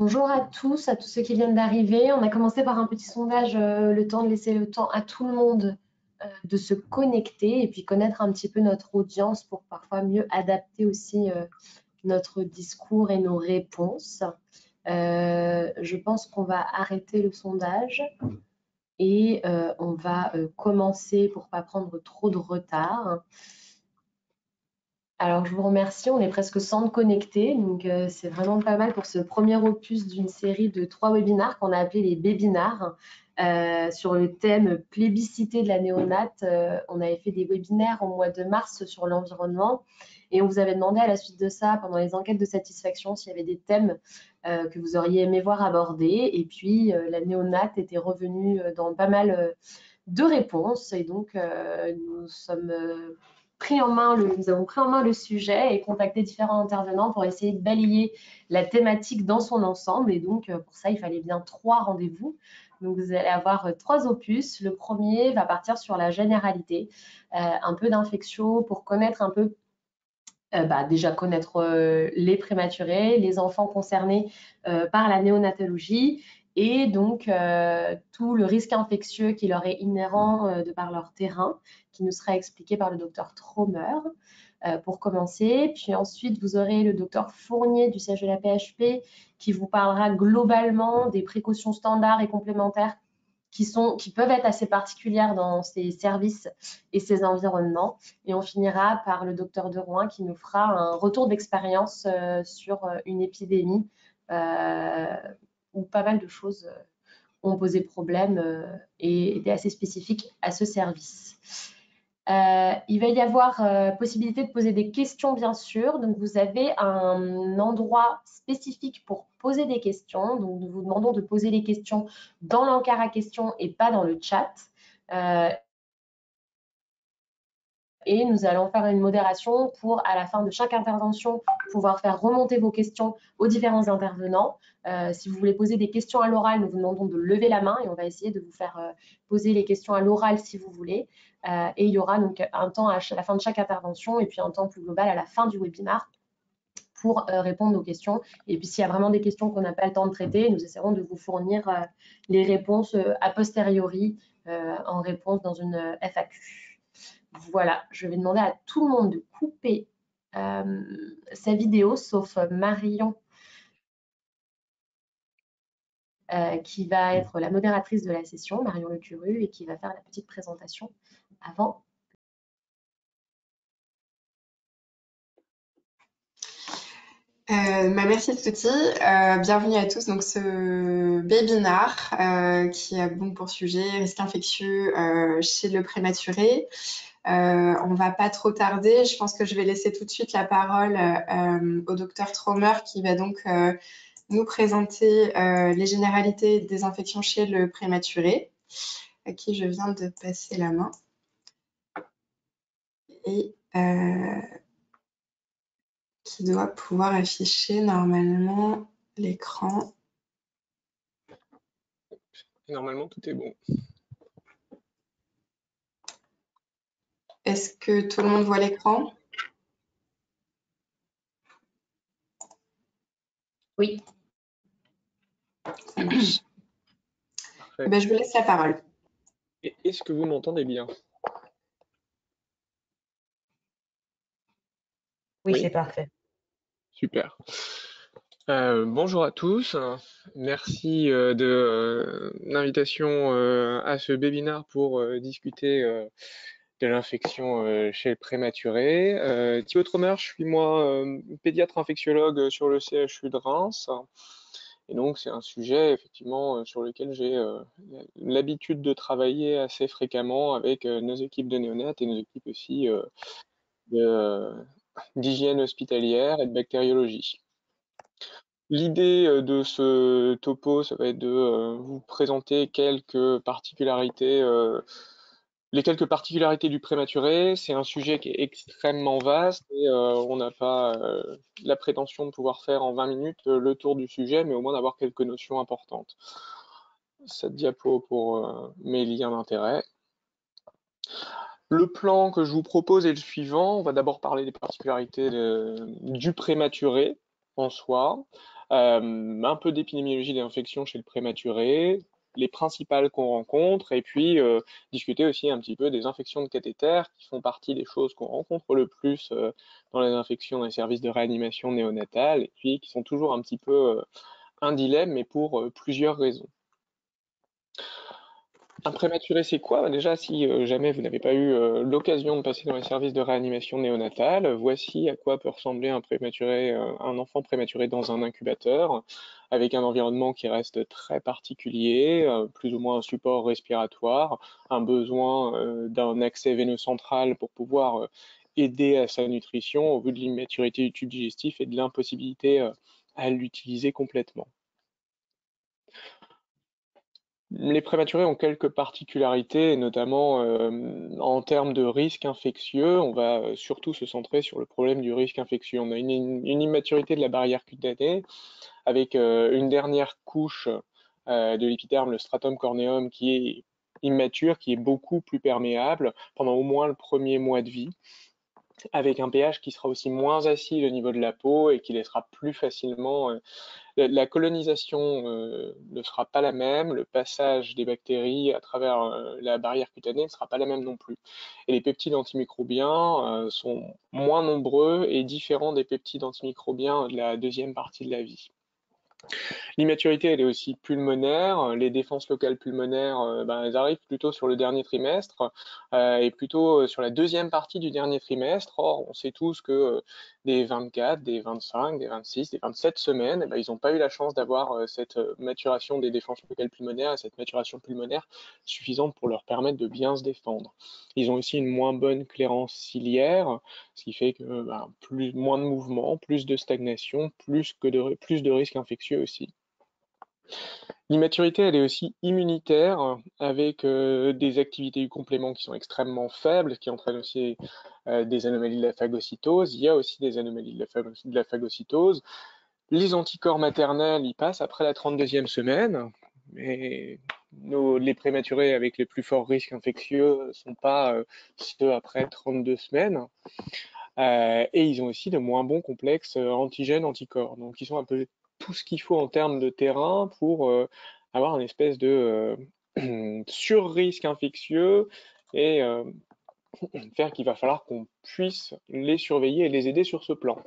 Bonjour à tous ceux qui viennent d'arriver. On a commencé par un petit sondage, le temps de laisser le temps à tout le monde de se connecter et puis connaître un petit peu notre audience pour parfois mieux adapter aussi notre discours et nos réponses. Je pense qu'on va arrêter le sondage et on va commencer pour ne pas prendre trop de retard. Alors, je vous remercie. On est presque 100 connectés, donc c'est vraiment pas mal pour ce premier opus d'une série de 3 webinaires qu'on a appelé les Bébinars sur le thème plébiscité de la néonate. On avait fait des webinaires au mois de mars sur l'environnement et on vous avait demandé à la suite de ça, pendant les enquêtes de satisfaction, s'il y avait des thèmes que vous auriez aimé voir abordés. Et puis, la néonate était revenue dans pas mal de réponses et donc nous sommes nous avons pris en main le sujet et contacté différents intervenants pour essayer de balayer la thématique dans son ensemble. Et donc, pour ça, il fallait bien 3 rendez-vous. Donc, vous allez avoir 3 opus. Le premier va partir sur la généralité, un peu d'infectio pour connaître un peu déjà connaître les prématurés, les enfants concernés par la néonatologie et donc tout le risque infectieux qui leur est inhérent de par leur terrain, qui nous sera expliqué par le docteur Trommer pour commencer. Puis ensuite, vous aurez le docteur Fournier du siège de la PHP qui vous parlera globalement des précautions standards et complémentaires qui peuvent être assez particulières dans ces services et ces environnements. Et on finira par le docteur De Rouen qui nous fera un retour d'expérience sur une épidémie où pas mal de choses ont posé problème et étaient assez spécifiques à ce service. Il va y avoir possibilité de poser des questions, bien sûr. Donc, vous avez un endroit spécifique pour poser des questions. Donc, nous vous demandons de poser les questions dans l'encart à questions et pas dans le chat. Et nous allons faire une modération pour, à la fin de chaque intervention, pouvoir faire remonter vos questions aux différents intervenants. Si vous voulez poser des questions à l'oral, nous vous demandons de lever la main et on va essayer de vous faire poser les questions à l'oral si vous voulez. Et il y aura donc un temps à la fin de chaque intervention et puis un temps plus global à la fin du webinaire pour répondre aux questions. Et puis s'il y a vraiment des questions qu'on n'a pas le temps de traiter, nous essaierons de vous fournir les réponses a posteriori en réponse dans une FAQ. Voilà, je vais demander à tout le monde de couper sa vidéo, sauf Marion, qui va être la modératrice de la session, Marion Lecuru, et qui va faire la petite présentation avant. Merci Stuti. Bienvenue à tous. Donc ce webinar qui a bon pour sujet risque infectieux chez le prématuré. On va pas trop tarder. Je pense que je vais laisser tout de suite la parole au docteur Trommer qui va donc nous présenter les généralités des infections chez le prématuré, à qui je viens de passer la main. Et qui doit pouvoir afficher normalement l'écran. Normalement, tout est bon. Est-ce que tout le monde voit l'écran? Oui. Ça marche. Ben, je vous laisse la parole. Est-ce que vous m'entendez bien? Oui, c'est parfait. Super. Bonjour à tous. Merci de l'invitation à ce webinaire pour discuter de l'infection chez le prématuré. Thibaut Trommer, je suis moi pédiatre infectiologue sur le CHU de Reims. Et donc, c'est un sujet, effectivement, sur lequel j'ai l'habitude de assez fréquemment avec nos équipes de néonates et nos équipes aussi d'hygiène hospitalière et de bactériologie. L'idée de ce topo, ça va être de vous présenter les quelques particularités du prématuré. C'est un sujet qui est extrêmement vaste et on n'a pas la prétention de pouvoir faire en 20 minutes le tour du sujet, mais au moins d'avoir quelques notions importantes. Cette diapo pour mes liens d'intérêt. Le plan que je vous propose est le suivant. On va d'abord parler des particularités du prématuré. en soi, un peu d'épidémiologie des infections chez le prématuré, les principales qu'on rencontre, et puis discuter aussi un petit peu des infections de cathéter, qui font partie des choses qu'on rencontre le plus dans les infections dans les services de réanimation néonatale, et puis qui sont toujours un petit peu un dilemme, mais pour plusieurs raisons. Un prématuré, c'est quoi? Déjà, si jamais vous n'avez pas eu l'occasion de passer dans les services de réanimation néonatale, voici à quoi peut ressembler un prématuré, un enfant prématuré dans un incubateur, avec un environnement qui reste très particulier, plus ou moins un support respiratoire, un besoin d'un accès veineux central pour pouvoir aider à sa nutrition au vu de l'immaturité du tube digestif et de l'impossibilité à l'utiliser complètement. Les prématurés ont quelques particularités, notamment en termes de risque infectieux. On va surtout se centrer sur le problème du risque infectieux. On a une immaturité de la barrière cutanée avec une dernière couche de l'épiderme, le stratum corneum, qui est immature, qui est beaucoup plus perméable pendant au moins le premier mois de vie, avec un pH qui sera aussi moins acide au niveau de la peau et qui laissera plus facilement la colonisation ne sera pas la même, le passage des bactéries à travers la barrière cutanée ne sera pas la même non plus. Et les peptides antimicrobiens sont moins nombreux et différents des peptides antimicrobiens de la deuxième partie de la vie. L'immaturité, elle est aussi pulmonaire. Les défenses locales pulmonaires, elles arrivent plutôt sur le dernier trimestre et plutôt sur la deuxième partie du dernier trimestre. Or, on sait tous que des 24, des 25, des 26, des 27 semaines, ils n'ont pas eu la chance d'avoir cette maturation des défenses locales pulmonaires et cette maturation pulmonaire suffisante pour leur permettre de bien se défendre. Ils ont aussi une moins bonne clairance ciliaire, ce qui fait que moins de mouvement, plus de stagnation, plus de risques infectieux aussi. L'immaturité, elle est aussi immunitaire, avec des activités du complément qui sont extrêmement faibles, qui entraînent aussi des anomalies de la phagocytose. Il y a aussi des anomalies de la phagocytose. Les anticorps maternels, ils passent après la 32e semaine, mais les prématurés avec les plus forts risques infectieux ne sont pas ceux après 32 semaines. Et ils ont aussi de moins bons complexes antigènes-anticorps. Donc, ils sont un peu tout ce qu'il faut en termes de terrain pour avoir une espèce de sur-risque infectieux et faire qu'il va falloir qu'on puisse les surveiller et les aider sur ce plan.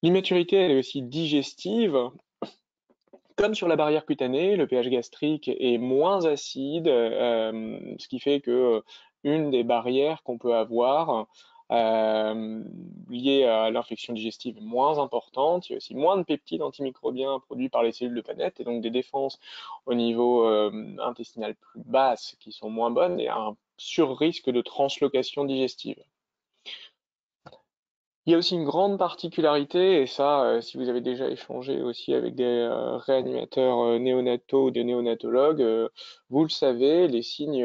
L'immaturité, elle est aussi digestive. Comme sur la barrière cutanée, le pH gastrique est moins acide, ce qui fait que une des barrières qu'on peut avoir liée à l'infection digestive est moins importante. Il y a aussi moins de peptides antimicrobiens produits par les cellules de Paneth et donc des défenses au niveau intestinal plus basses qui sont moins bonnes et un sur-risque de translocation digestive. Il y a aussi une grande particularité, et ça, si vous avez déjà échangé aussi avec des réanimateurs néonataux ou des néonatologues, vous le savez, les signes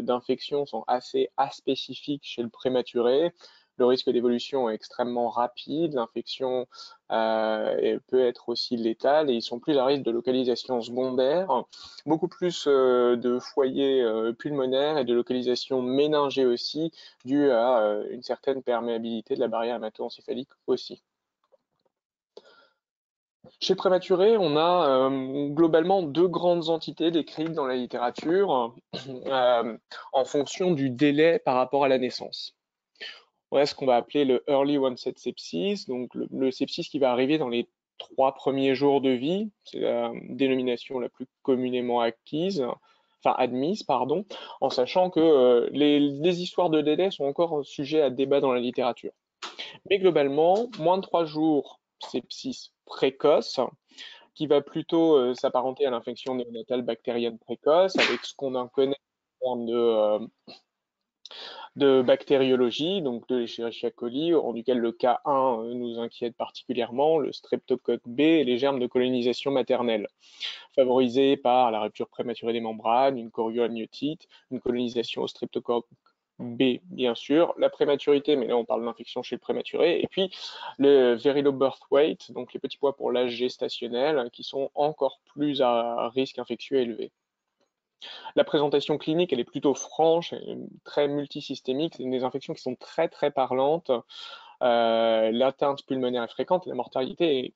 d'infection sont assez aspécifiques chez le prématuré. Le risque d'évolution est extrêmement rapide, l'infection peut être aussi létale et ils sont plus à risque de localisation secondaire, beaucoup plus de foyers pulmonaires et de localisation méningée aussi, due à une certaine perméabilité de la barrière hémato-encéphalique aussi. Chez le prématuré, on a globalement deux grandes entités décrites dans la littérature en fonction du délai par rapport à la naissance. On a ce qu'on va appeler le early onset sepsis, donc le sepsis qui va arriver dans les 3 premiers jours de vie, c'est la dénomination la plus communément admise, en sachant que les histoires de délai sont encore sujets à débat dans la littérature. Mais globalement, moins de 3 jours, sepsis précoce, qui va plutôt s'apparenter à l'infection néonatale bactérienne précoce, avec ce qu'on en connaît en termes de bactériologie, donc de l'Escherichia coli, duquel le K1 nous inquiète particulièrement, le streptocoque B et les germes de colonisation maternelle, favorisés par la rupture prématurée des membranes, une chorioamniotite, une colonisation au streptocoque B, bien sûr, la prématurité, mais là on parle d'infection chez le prématuré, et puis le very low birth weight, donc les petits poids pour l'âge gestationnel, qui sont encore plus à risque infectieux élevé. La présentation clinique, elle est plutôt franche, très multisystémique. C'est des infections qui sont très très parlantes. L'atteinte pulmonaire est fréquente et la mortalité est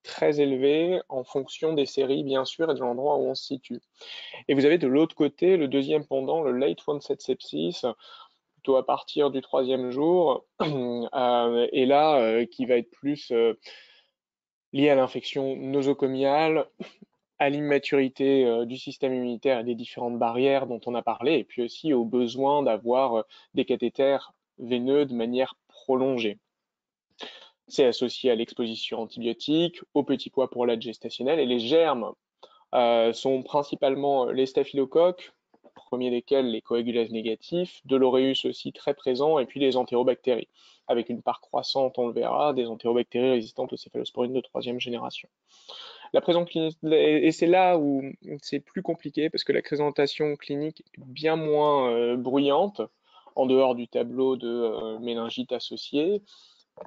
très élevé en fonction des séries, bien sûr, et de l'endroit où on se situe. Et vous avez de l'autre côté le deuxième pendant, le late onset sepsis, plutôt à partir du troisième jour, et là, qui va être plus lié à l'infection nosocomiale, à l'immaturité du système immunitaire et des différentes barrières dont on a parlé, et puis aussi au besoin d'avoir des cathéters veineux de manière prolongée. C'est associé à l'exposition antibiotique, au petit pois pour l'aide gestationnelle, et les germes sont principalement les staphylocoques, premier desquels les coagulases négatifs, de l'aureus aussi très présent, et puis les entérobactéries, avec une part croissante, on le verra, des entérobactéries résistantes aux céphalosporines de troisième génération. La et c'est là où c'est plus compliqué parce que la présentation clinique est bien moins bruyante, en dehors du tableau de méningite associée,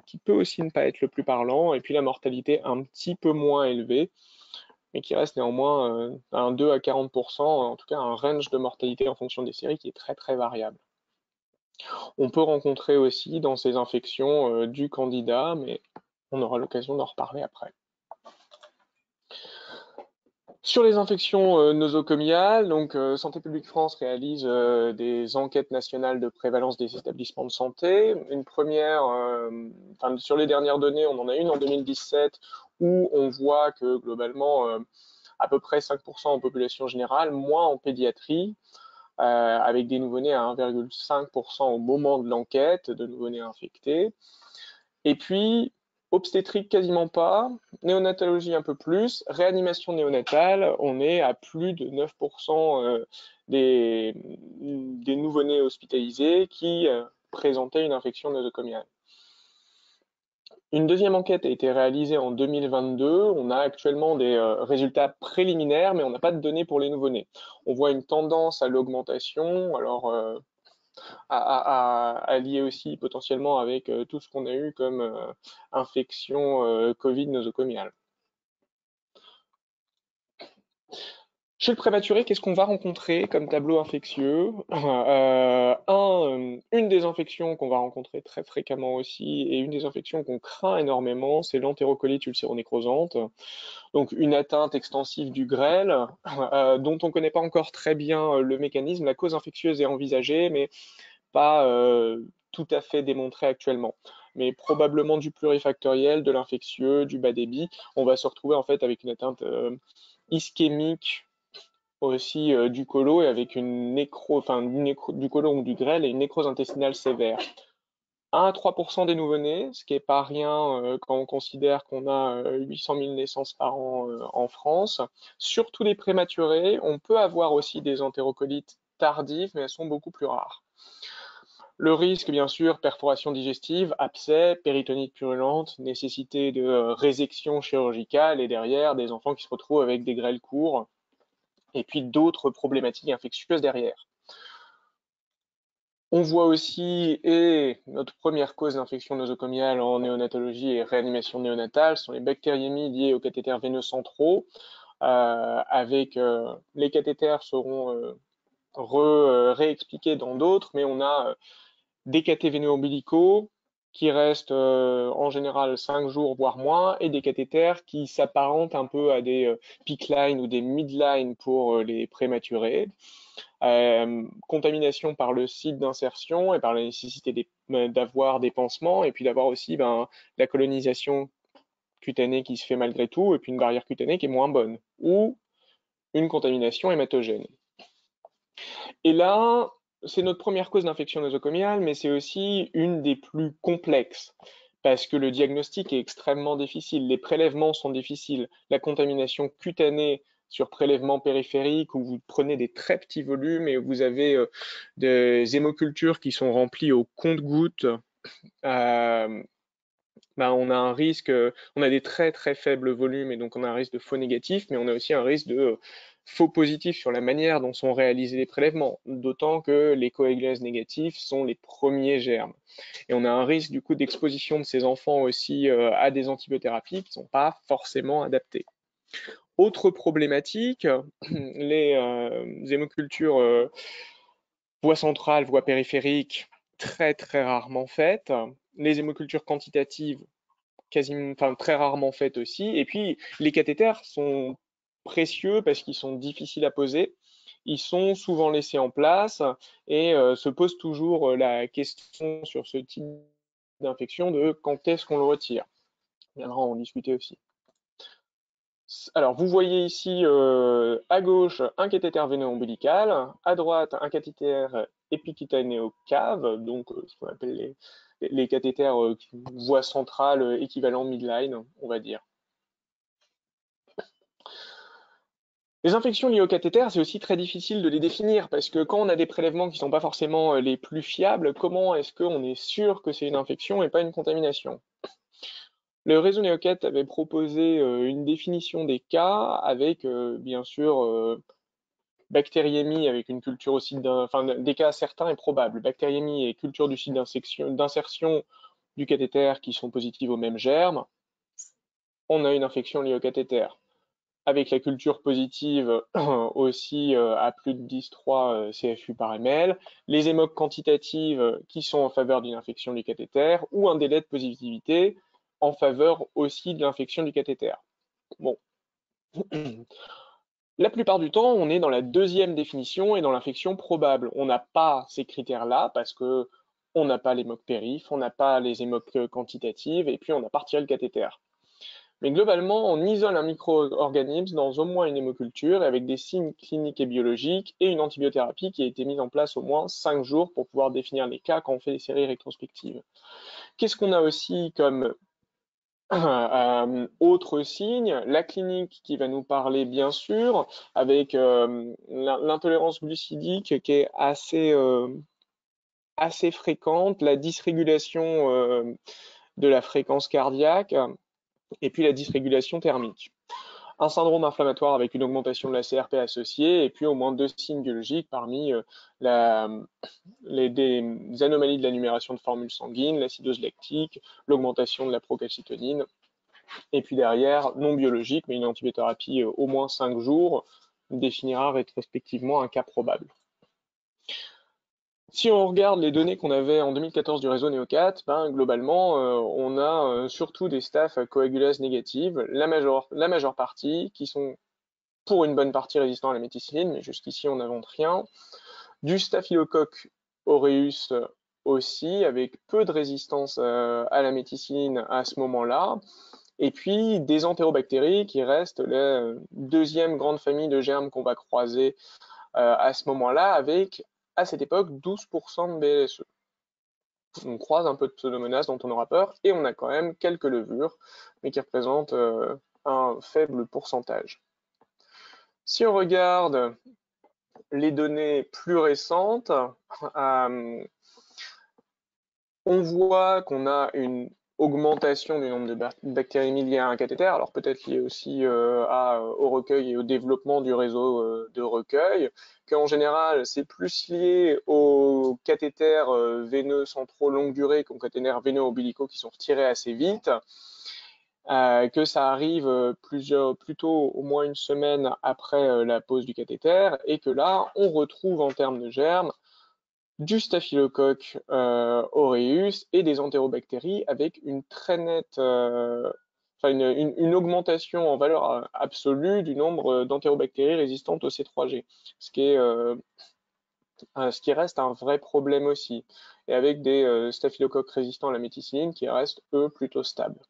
qui peut aussi ne pas être le plus parlant, et puis la mortalité un petit peu moins élevée, mais qui reste néanmoins un 2 à 40%, en tout cas un range de mortalité en fonction des séries qui est très très variable. On peut rencontrer aussi dans ces infections du candida, mais on aura l'occasion d'en reparler après. Sur les infections nosocomiales, donc Santé publique France réalise des enquêtes nationales de prévalence des établissements de santé. Une première, sur les dernières données, on en a une en 2017 où on voit que globalement, à peu près 5% en population générale, moins en pédiatrie, avec des nouveau-nés à 1,5% au moment de l'enquête, de nouveau-nés infectés. Et puis, obstétrique quasiment pas, néonatologie un peu plus, réanimation néonatale, on est à plus de 9% des nouveau-nés hospitalisés qui présentaient une infection nosocomiale. Une deuxième enquête a été réalisée en 2022. On a actuellement des résultats préliminaires, mais on n'a pas de données pour les nouveau-nés. On voit une tendance à l'augmentation, alors à lier aussi potentiellement avec tout ce qu'on a eu comme infection Covid nosocomiale. Chez le prématuré, qu'est-ce qu'on va rencontrer comme tableau infectieux? Une des infections qu'on va rencontrer très fréquemment aussi, et une des infections qu'on craint énormément, c'est l'entérocolite ulcéro-nécrosante. Donc une atteinte extensive du grêle, dont on ne connaît pas encore très bien le mécanisme. La cause infectieuse est envisagée, mais pas tout à fait démontrée actuellement. Mais probablement du plurifactoriel, de l'infectieux, du bas débit. On va se retrouver en fait avec une atteinte ischémique aussi du côlon et avec une du côlon ou du grêle et une nécrose intestinale sévère. 1 à 3% des nouveau-nés, ce qui n'est pas rien quand on considère qu'on a 800 000 naissances par an en France. Surtout les prématurés, on peut avoir aussi des entérocolites tardives, mais elles sont beaucoup plus rares. Le risque, bien sûr, perforation digestive, abcès, péritonite purulente, nécessité de résection chirurgicale et derrière des enfants qui se retrouvent avec des grêles courts et puis d'autres problématiques infectieuses derrière. On voit aussi, et notre première cause d'infection nosocomiale en néonatologie et réanimation néonatale sont les bactériémies liées aux cathéters veineux centraux, avec les cathéters seront réexpliqués dans d'autres, mais on a des cathéters veineux ombilicaux qui restent en général 5 jours, voire moins, et des cathéters qui s'apparentent un peu à des peak lines ou des midlines pour les prématurés. Contamination par le site d'insertion et par la nécessité d'avoir des pansements, et puis d'avoir aussi la colonisation cutanée qui se fait malgré tout, et puis une barrière cutanée qui est moins bonne, ou une contamination hématogène. Et là, c'est notre première cause d'infection nosocomiale, mais c'est aussi une des plus complexes, parce que le diagnostic est extrêmement difficile, les prélèvements sont difficiles, la contamination cutanée sur prélèvement périphérique, où vous prenez des très petits volumes et vous avez des hémocultures qui sont remplies au compte-gouttes, on a un risque, on a des très très faibles volumes et donc on a un risque de faux négatif, mais on a aussi un risque de faux positif sur la manière dont sont réalisés les prélèvements, d'autant que les coagulases négatifs sont les premiers germes. Et on a un risque du coup d'exposition de ces enfants aussi à des antibiothérapies qui ne sont pas forcément adaptées. Autre problématique, les hémocultures voie centrale, voie périphérique, très très rarement faites. Les hémocultures quantitatives, enfin, très rarement faites aussi. Et puis, les cathéters sont précieux parce qu'ils sont difficiles à poser. Ils sont souvent laissés en place et se pose toujours la question sur ce type d'infection de quand est-ce qu'on le retire. On viendra en discuter aussi. Alors, vous voyez ici à gauche un cathéter veineux ombilical, à droite un cathéter épicutanéo-cave, donc ce qu'on appelle les cathéters voie centrale équivalent midline, on va dire. Les infections liées au cathéter, c'est aussi très difficile de les définir parce que quand on a des prélèvements qui ne sont pas forcément les plus fiables, comment est-ce qu'on est sûr que c'est une infection et pas une contamination? Le réseau NeoCat avait proposé une définition des cas avec bien sûr bactériémie avec une culture aussi enfin des cas certains et probables, bactériémie et culture du site d'insertion du cathéter qui sont positives au même germe, on a une infection liée au cathéter. Avec la culture positive aussi à plus de 10,3 CFU par ml, les émoques quantitatives qui sont en faveur d'une infection du cathéter ou un délai de positivité en faveur aussi de l'infection du cathéter. Bon. La plupart du temps, on est dans la deuxième définition et dans l'infection probable. On n'a pas ces critères-là parce que on n'a pas l'émoque périph, on n'a pas les émoques quantitatives et puis on n'a pas retiré le cathéter. Mais globalement, on isole un micro-organisme dans au moins une hémoculture avec des signes cliniques et biologiques et une antibiothérapie qui a été mise en place au moins 5 jours pour pouvoir définir les cas quand on fait des séries rétrospectives. Qu'est-ce qu'on a aussi comme autre signe, la clinique qui va nous parler bien sûr, avec l'intolérance glucidique qui est assez fréquente, la dysrégulation de la fréquence cardiaque et puis la dysrégulation thermique. Un syndrome inflammatoire avec une augmentation de la CRP associée et puis au moins 2 signes biologiques parmi des anomalies de la numération de formules sanguines, l'acidose lactique, l'augmentation de la procalcitonine. Et puis derrière, non biologique, mais une antibiothérapie au moins 5 jours définira rétrospectivement un cas probable. Si on regarde les données qu'on avait en 2014 du réseau NeoCat, globalement, on a surtout des staph coagulase négatives, la majeure partie, qui sont pour une bonne partie résistants à la méticilline, mais jusqu'ici on n'invente rien. Du staphylocoque aureus aussi, avec peu de résistance à la méticilline à ce moment-là. Et puis des entérobactéries qui restent la deuxième grande famille de germes qu'on va croiser à ce moment-là, avec à cette époque 12% de BLSE. On croise un peu de pseudomonas dont on aura peur, et on a quand même quelques levures, mais qui représentent un faible pourcentage. Si on regarde les données plus récentes, on voit qu'on a une augmentation du nombre de bactéries liées à un cathéter, alors peut-être lié aussi au recueil et au développement du réseau de recueil, qu'en général c'est plus lié aux cathéters veineux centraux longue durée qu'aux cathéters veineux ombilicaux qui sont retirés assez vite, que ça arrive plutôt au moins une semaine après la pose du cathéter, et que là on retrouve en termes de germes du staphylocoque aureus et des entérobactéries avec une très nette, une augmentation en valeur absolue du nombre d'entérobactéries résistantes au C3G, ce qui reste un vrai problème aussi, et avec des staphylocoques résistants à la méticilline qui restent eux plutôt stables.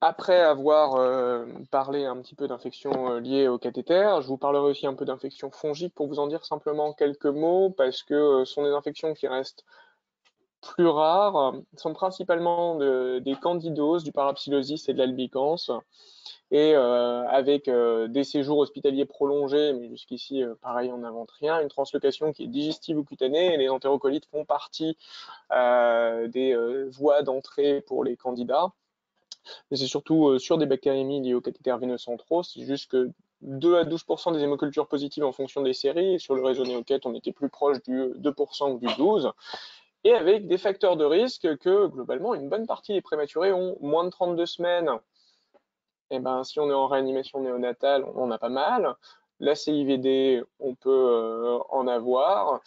Après avoir parlé un petit peu d'infections liées au cathéter, je vous parlerai aussi un peu d'infections fongiques pour vous en dire simplement quelques mots, parce que ce sont des infections qui restent plus rares, sont principalement des candidoses, du parapsilosis et de l'albicans, et avec des séjours hospitaliers prolongés, mais jusqu'ici, pareil, on n'invente rien, une translocation qui est digestive ou cutanée, et les entérocolites font partie des voies d'entrée pour les candidats. Mais c'est surtout sur des bactériémies liées aux cathéters veineux centraux. C'est juste que 2 à 12% des hémocultures positives en fonction des séries. Et sur le réseau NeoCat, on était plus proche du 2% ou du 12%. Et avec des facteurs de risque que, globalement, une bonne partie des prématurés ont moins de 32 semaines. Et ben, si on est en réanimation néonatale, on en a pas mal. La CIVD, on peut en avoir.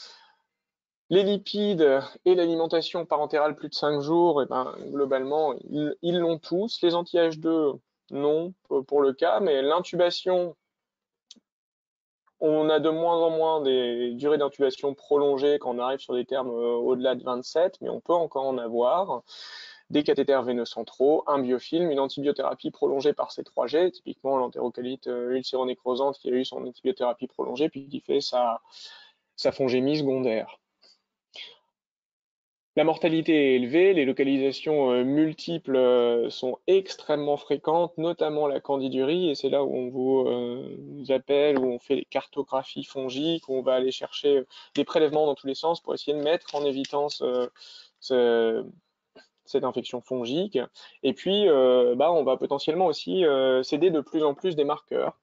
Les lipides et l'alimentation parentérale plus de 5 jours, eh ben, globalement, ils l'ont tous. Les anti-H2, non, pour le cas, mais l'intubation, on a de moins en moins des durées d'intubation prolongées quand on arrive sur des termes au-delà de 27, mais on peut encore en avoir. Des cathéters veineux centraux, un biofilm, une antibiothérapie prolongée par C3G, typiquement l'entérocalite ulcéronécrosante qui a eu son antibiothérapie prolongée, puis qui fait sa fongémie secondaire. La mortalité est élevée, les localisations multiples sont extrêmement fréquentes, notamment la candidurie, et c'est là où on vous appelle, où on fait des cartographies fongiques, où on va aller chercher des prélèvements dans tous les sens pour essayer de mettre en évidence cette infection fongique. Et puis, on va potentiellement aussi céder de plus en plus des marqueurs.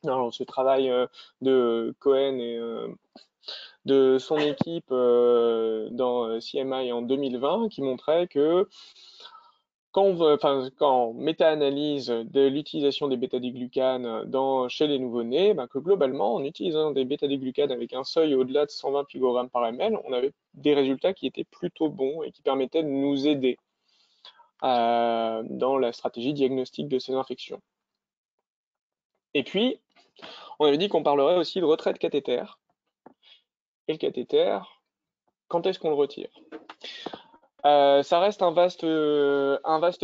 Alors, ce travail de Cohen et de son équipe dans CMI en 2020 qui montrait que quand méta-analyse de l'utilisation des bêta-diglucanes chez les nouveau-nés, que globalement, en utilisant des bêta-diglucanes avec un seuil au-delà de 120 picogrammes par ml, on avait des résultats qui étaient plutôt bons et qui permettaient de nous aider dans la stratégie diagnostique de ces infections. Et puis, on avait dit qu'on parlerait aussi de retrait de cathéter. Et le cathéter, quand est-ce qu'on le retire? Ça reste un vaste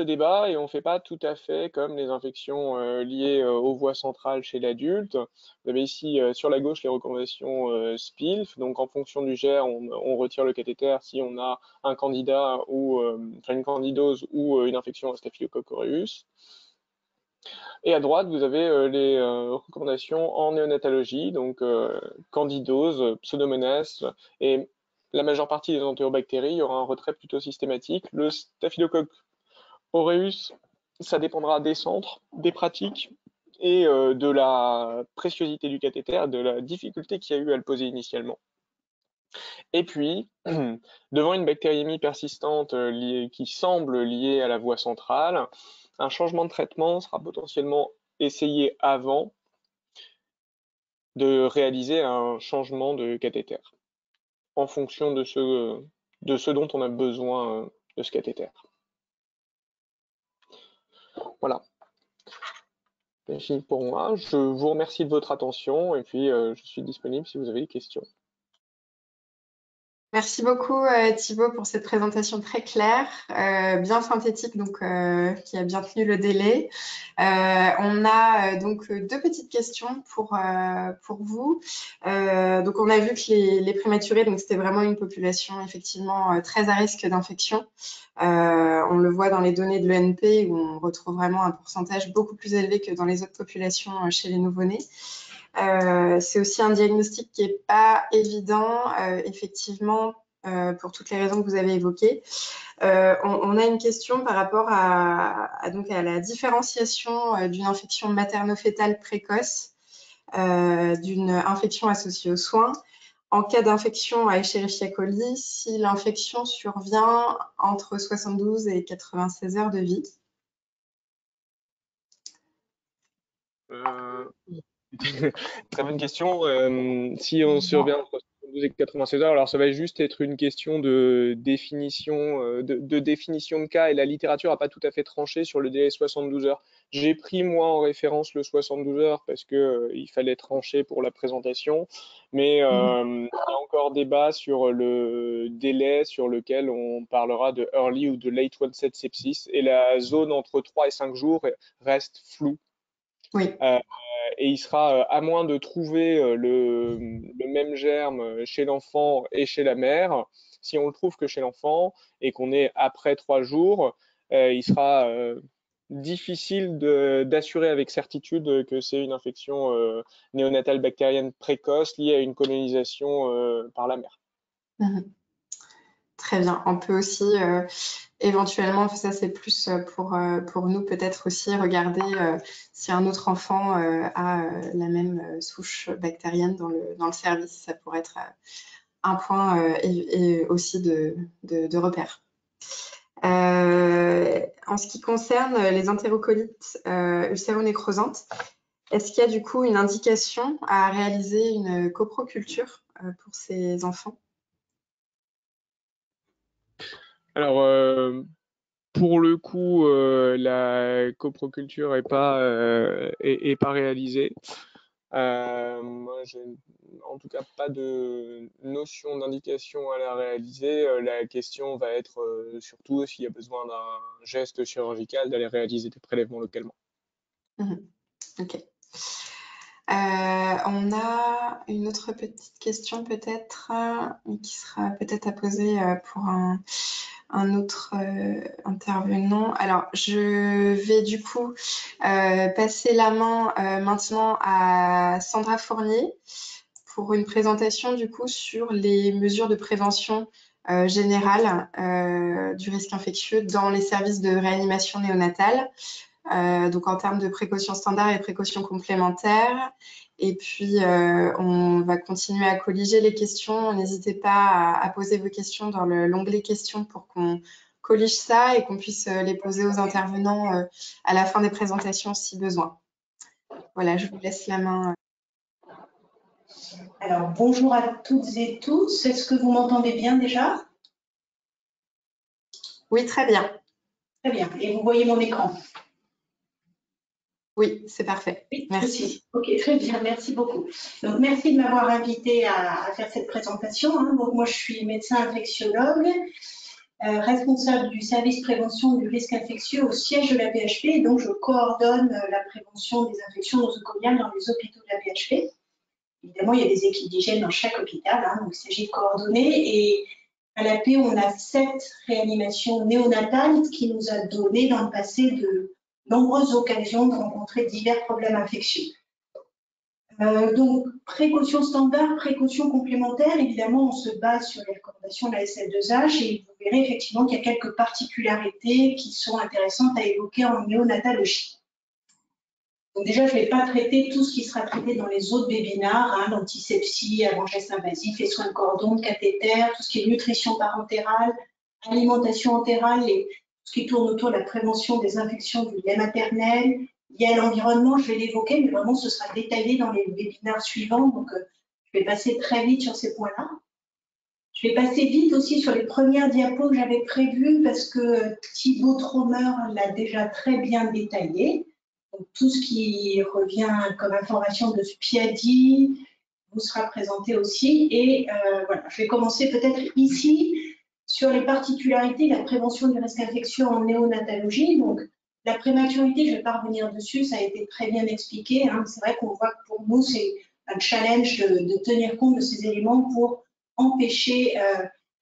débat et on ne fait pas tout à fait comme les infections liées aux voies centrales chez l'adulte. Vous avez ici sur la gauche les recommandations SPILF. Donc en fonction du GER, on retire le cathéter si on a un candidat ou une candidose ou une infection à Staphylococcus aureus. Et à droite, vous avez les recommandations en néonatologie, donc candidose, pseudomonas et la majeure partie des entérobactéries, il y aura un retrait plutôt systématique. Le Staphylococcus aureus, ça dépendra des centres, des pratiques et de la préciosité du cathéter, de la difficulté qu'il y a eu à le poser initialement. Et puis, devant une bactériémie persistante qui semble liée à la voie centrale, un changement de traitement sera potentiellement essayé avant de réaliser un changement de cathéter, en fonction de ce dont on a besoin de ce cathéter. Voilà. C'est fini pour moi. Je vous remercie de votre attention et puis je suis disponible si vous avez des questions. Merci beaucoup Thibaut pour cette présentation très claire, bien synthétique, donc qui a bien tenu le délai. On a donc deux petites questions pour vous. Donc on a vu que les prématurés, donc c'était vraiment une population effectivement très à risque d'infection. On le voit dans les données de l'ENP où on retrouve vraiment un pourcentage beaucoup plus élevé que dans les autres populations chez les nouveau-nés. C'est aussi un diagnostic qui n'est pas évident, effectivement, pour toutes les raisons que vous avez évoquées. On a une question par rapport à la différenciation d'une infection materno-fétale précoce d'une infection associée aux soins. En cas d'infection à Escherichia coli, si l'infection survient entre 72 et 96 heures de vie. Très bonne question. Si on survient entre 72 et 96 heures, alors ça va juste être une question de définition, de définition de cas et la littérature n'a pas tout à fait tranché sur le délai 72 heures. J'ai pris moi en référence le 72 heures parce que il fallait trancher pour la présentation, mais il y a encore débat sur le délai sur lequel on parlera de early ou de late onset sepsis et la zone entre 3 et 5 jours reste floue. Oui. Et il sera, à moins de trouver le même germe chez l'enfant et chez la mère, si on le trouve que chez l'enfant et qu'on est après 3 jours, il sera difficile d'assurer avec certitude que c'est une infection néonatale bactérienne précoce liée à une colonisation par la mère. Très bien. On peut aussi éventuellement, ça c'est plus pour nous peut-être aussi regarder si un autre enfant a la même souche bactérienne dans le service. Ça pourrait être un point et aussi de repère. En ce qui concerne les entérocolites ulcéronécrosantes, est-ce qu'il y a du coup une indication à réaliser une coproculture pour ces enfants? Alors, pour le coup, la coproculture est pas réalisée. Moi, j'ai en tout cas pas de notion d'indication à la réaliser. La question va être surtout s'il y a besoin d'un geste chirurgical d'aller réaliser des prélèvements localement. Ok. On a une autre petite question peut-être, qui sera peut-être à poser pour un autre intervenant. Alors, je vais du coup passer la main maintenant à Sandra Fournier pour une présentation du coup sur les mesures de prévention générale du risque infectieux dans les services de réanimation néonatale. Donc en termes de précautions standards et précautions complémentaires. Et puis, on va continuer à colliger les questions. N'hésitez pas à poser vos questions dans l'onglet questions pour qu'on collige ça et qu'on puisse les poser aux intervenants à la fin des présentations si besoin. Voilà, je vous laisse la main. Alors, bonjour à toutes et tous. Est-ce que vous m'entendez bien déjà? Oui, très bien. Très bien. Et vous voyez mon écran? Oui, c'est parfait. Oui, merci. Aussi. Ok, très bien, merci beaucoup. Donc, merci de m'avoir invité à faire cette présentation. Donc, moi, je suis médecin infectiologue, responsable du service prévention du risque infectieux au siège de la PHP. Et donc, je coordonne la prévention des infections nosocomiales dans les hôpitaux de la PHP. Évidemment, il y a des équipes d'hygiène dans chaque hôpital, donc il s'agit de coordonner. Et à la P, on a 7 réanimations néonatales, ce qui nous a donné dans le passé de nombreuses occasions de rencontrer divers problèmes infectieux. Donc, précautions standards, précautions complémentaires, évidemment, on se base sur les recommandations de la SL2H et vous verrez effectivement qu'il y a quelques particularités qui sont intéressantes à évoquer en néonatologie. Donc déjà, je ne vais pas traiter tout ce qui sera traité dans les autres webinaires, l'antisepsie, avant-geste invasif, les soins de cordon, de cathéter, tout ce qui est nutrition parentérale, alimentation entérale, tout ce qui tourne autour de la prévention des infections du lait maternel. Il y a l'environnement, je vais l'évoquer, mais vraiment ce sera détaillé dans les webinaires suivants, donc je vais passer très vite sur ces points-là. Je vais passer vite aussi sur les premières diapos que j'avais prévues parce que Thibaut Trommer l'a déjà très bien détaillé. Donc, tout ce qui revient comme information de ce PIADI vous sera présenté aussi. Et voilà, je vais commencer peut-être ici sur les particularités de la prévention du risque infectieux en néonatologie. Donc, la prématurité, je ne vais pas revenir dessus, ça a été très bien expliqué. C'est vrai qu'on voit que pour nous, c'est un challenge de tenir compte de ces éléments pour empêcher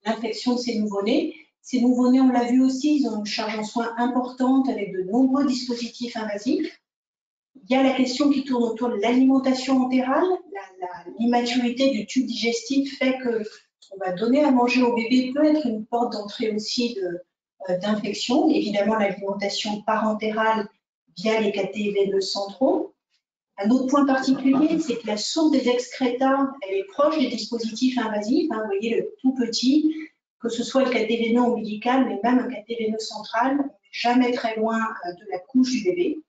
l'infection de ces nouveau-nés. Ces nouveau-nés, on l'a vu aussi, ils ont une charge en soins importante avec de nombreux dispositifs invasifs. Il y a la question qui tourne autour de l'alimentation entérale. L'immaturité du tube digestif fait que ce qu'on va donner à manger au bébé peut être une porte d'entrée aussi d'infection. Évidemment, l'alimentation parentérale via les cathés veineux centraux. Un autre point particulier, c'est que la source des excréta, elle est proche des dispositifs invasifs. Vous voyez, le tout petit, que ce soit le cathé veineux ombilical, mais même un cathé veineux central, on n'est jamais très loin de la couche du bébé.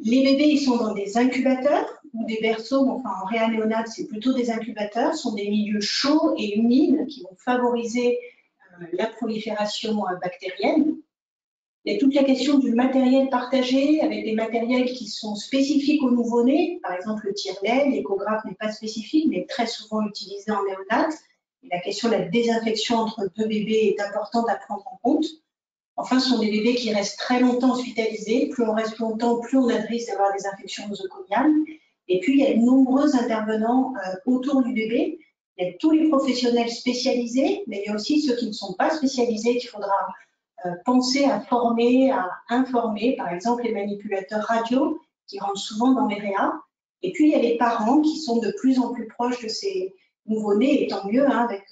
Les bébés, ils sont dans des incubateurs ou des berceaux, enfin en réanéonat, c'est plutôt des incubateurs, sont des milieux chauds et humides qui vont favoriser la prolifération bactérienne. Il y a toute la question du matériel partagé avec des matériels qui sont spécifiques aux nouveau-nés, par exemple le tire-lait, l'échographe n'est pas spécifique, mais très souvent utilisé en néonat. Et la question de la désinfection entre deux bébés est importante à prendre en compte. Enfin, ce sont des bébés qui restent très longtemps hospitalisés. Plus on reste longtemps, plus on a de risque d'avoir des infections nosocomiales. Et puis, il y a de nombreux intervenants autour du bébé. Il y a tous les professionnels spécialisés, mais il y a aussi ceux qui ne sont pas spécialisés qu'il faudra penser à former, à informer, par exemple les manipulateurs radio qui rentrent souvent dans les réa. Et puis, il y a les parents qui sont de plus en plus proches de ces nouveau-nés, et tant mieux, avec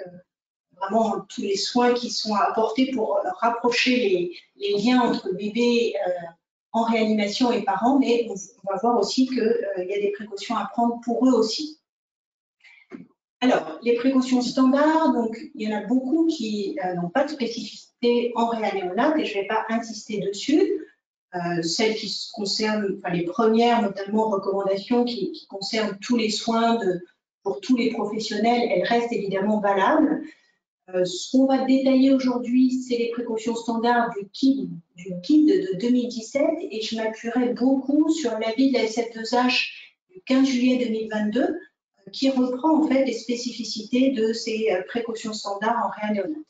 vraiment tous les soins qui sont apportés pour rapprocher les liens entre bébés en réanimation et parents, mais on va voir aussi qu'il y a des précautions à prendre pour eux aussi. Alors, les précautions standards, donc il y en a beaucoup qui n'ont pas de spécificité en réanéonat et je ne vais pas insister dessus. Celles qui concernent, enfin les premières notamment recommandations qui concernent tous les soins pour tous les professionnels, elles restent évidemment valables. Ce qu'on va détailler aujourd'hui, c'est les précautions standards du guide de 2017 et je m'appuierai beaucoup sur l'avis de la SF2H du 15 juillet 2022 qui reprend en fait les spécificités de ces précautions standards en réanéonate.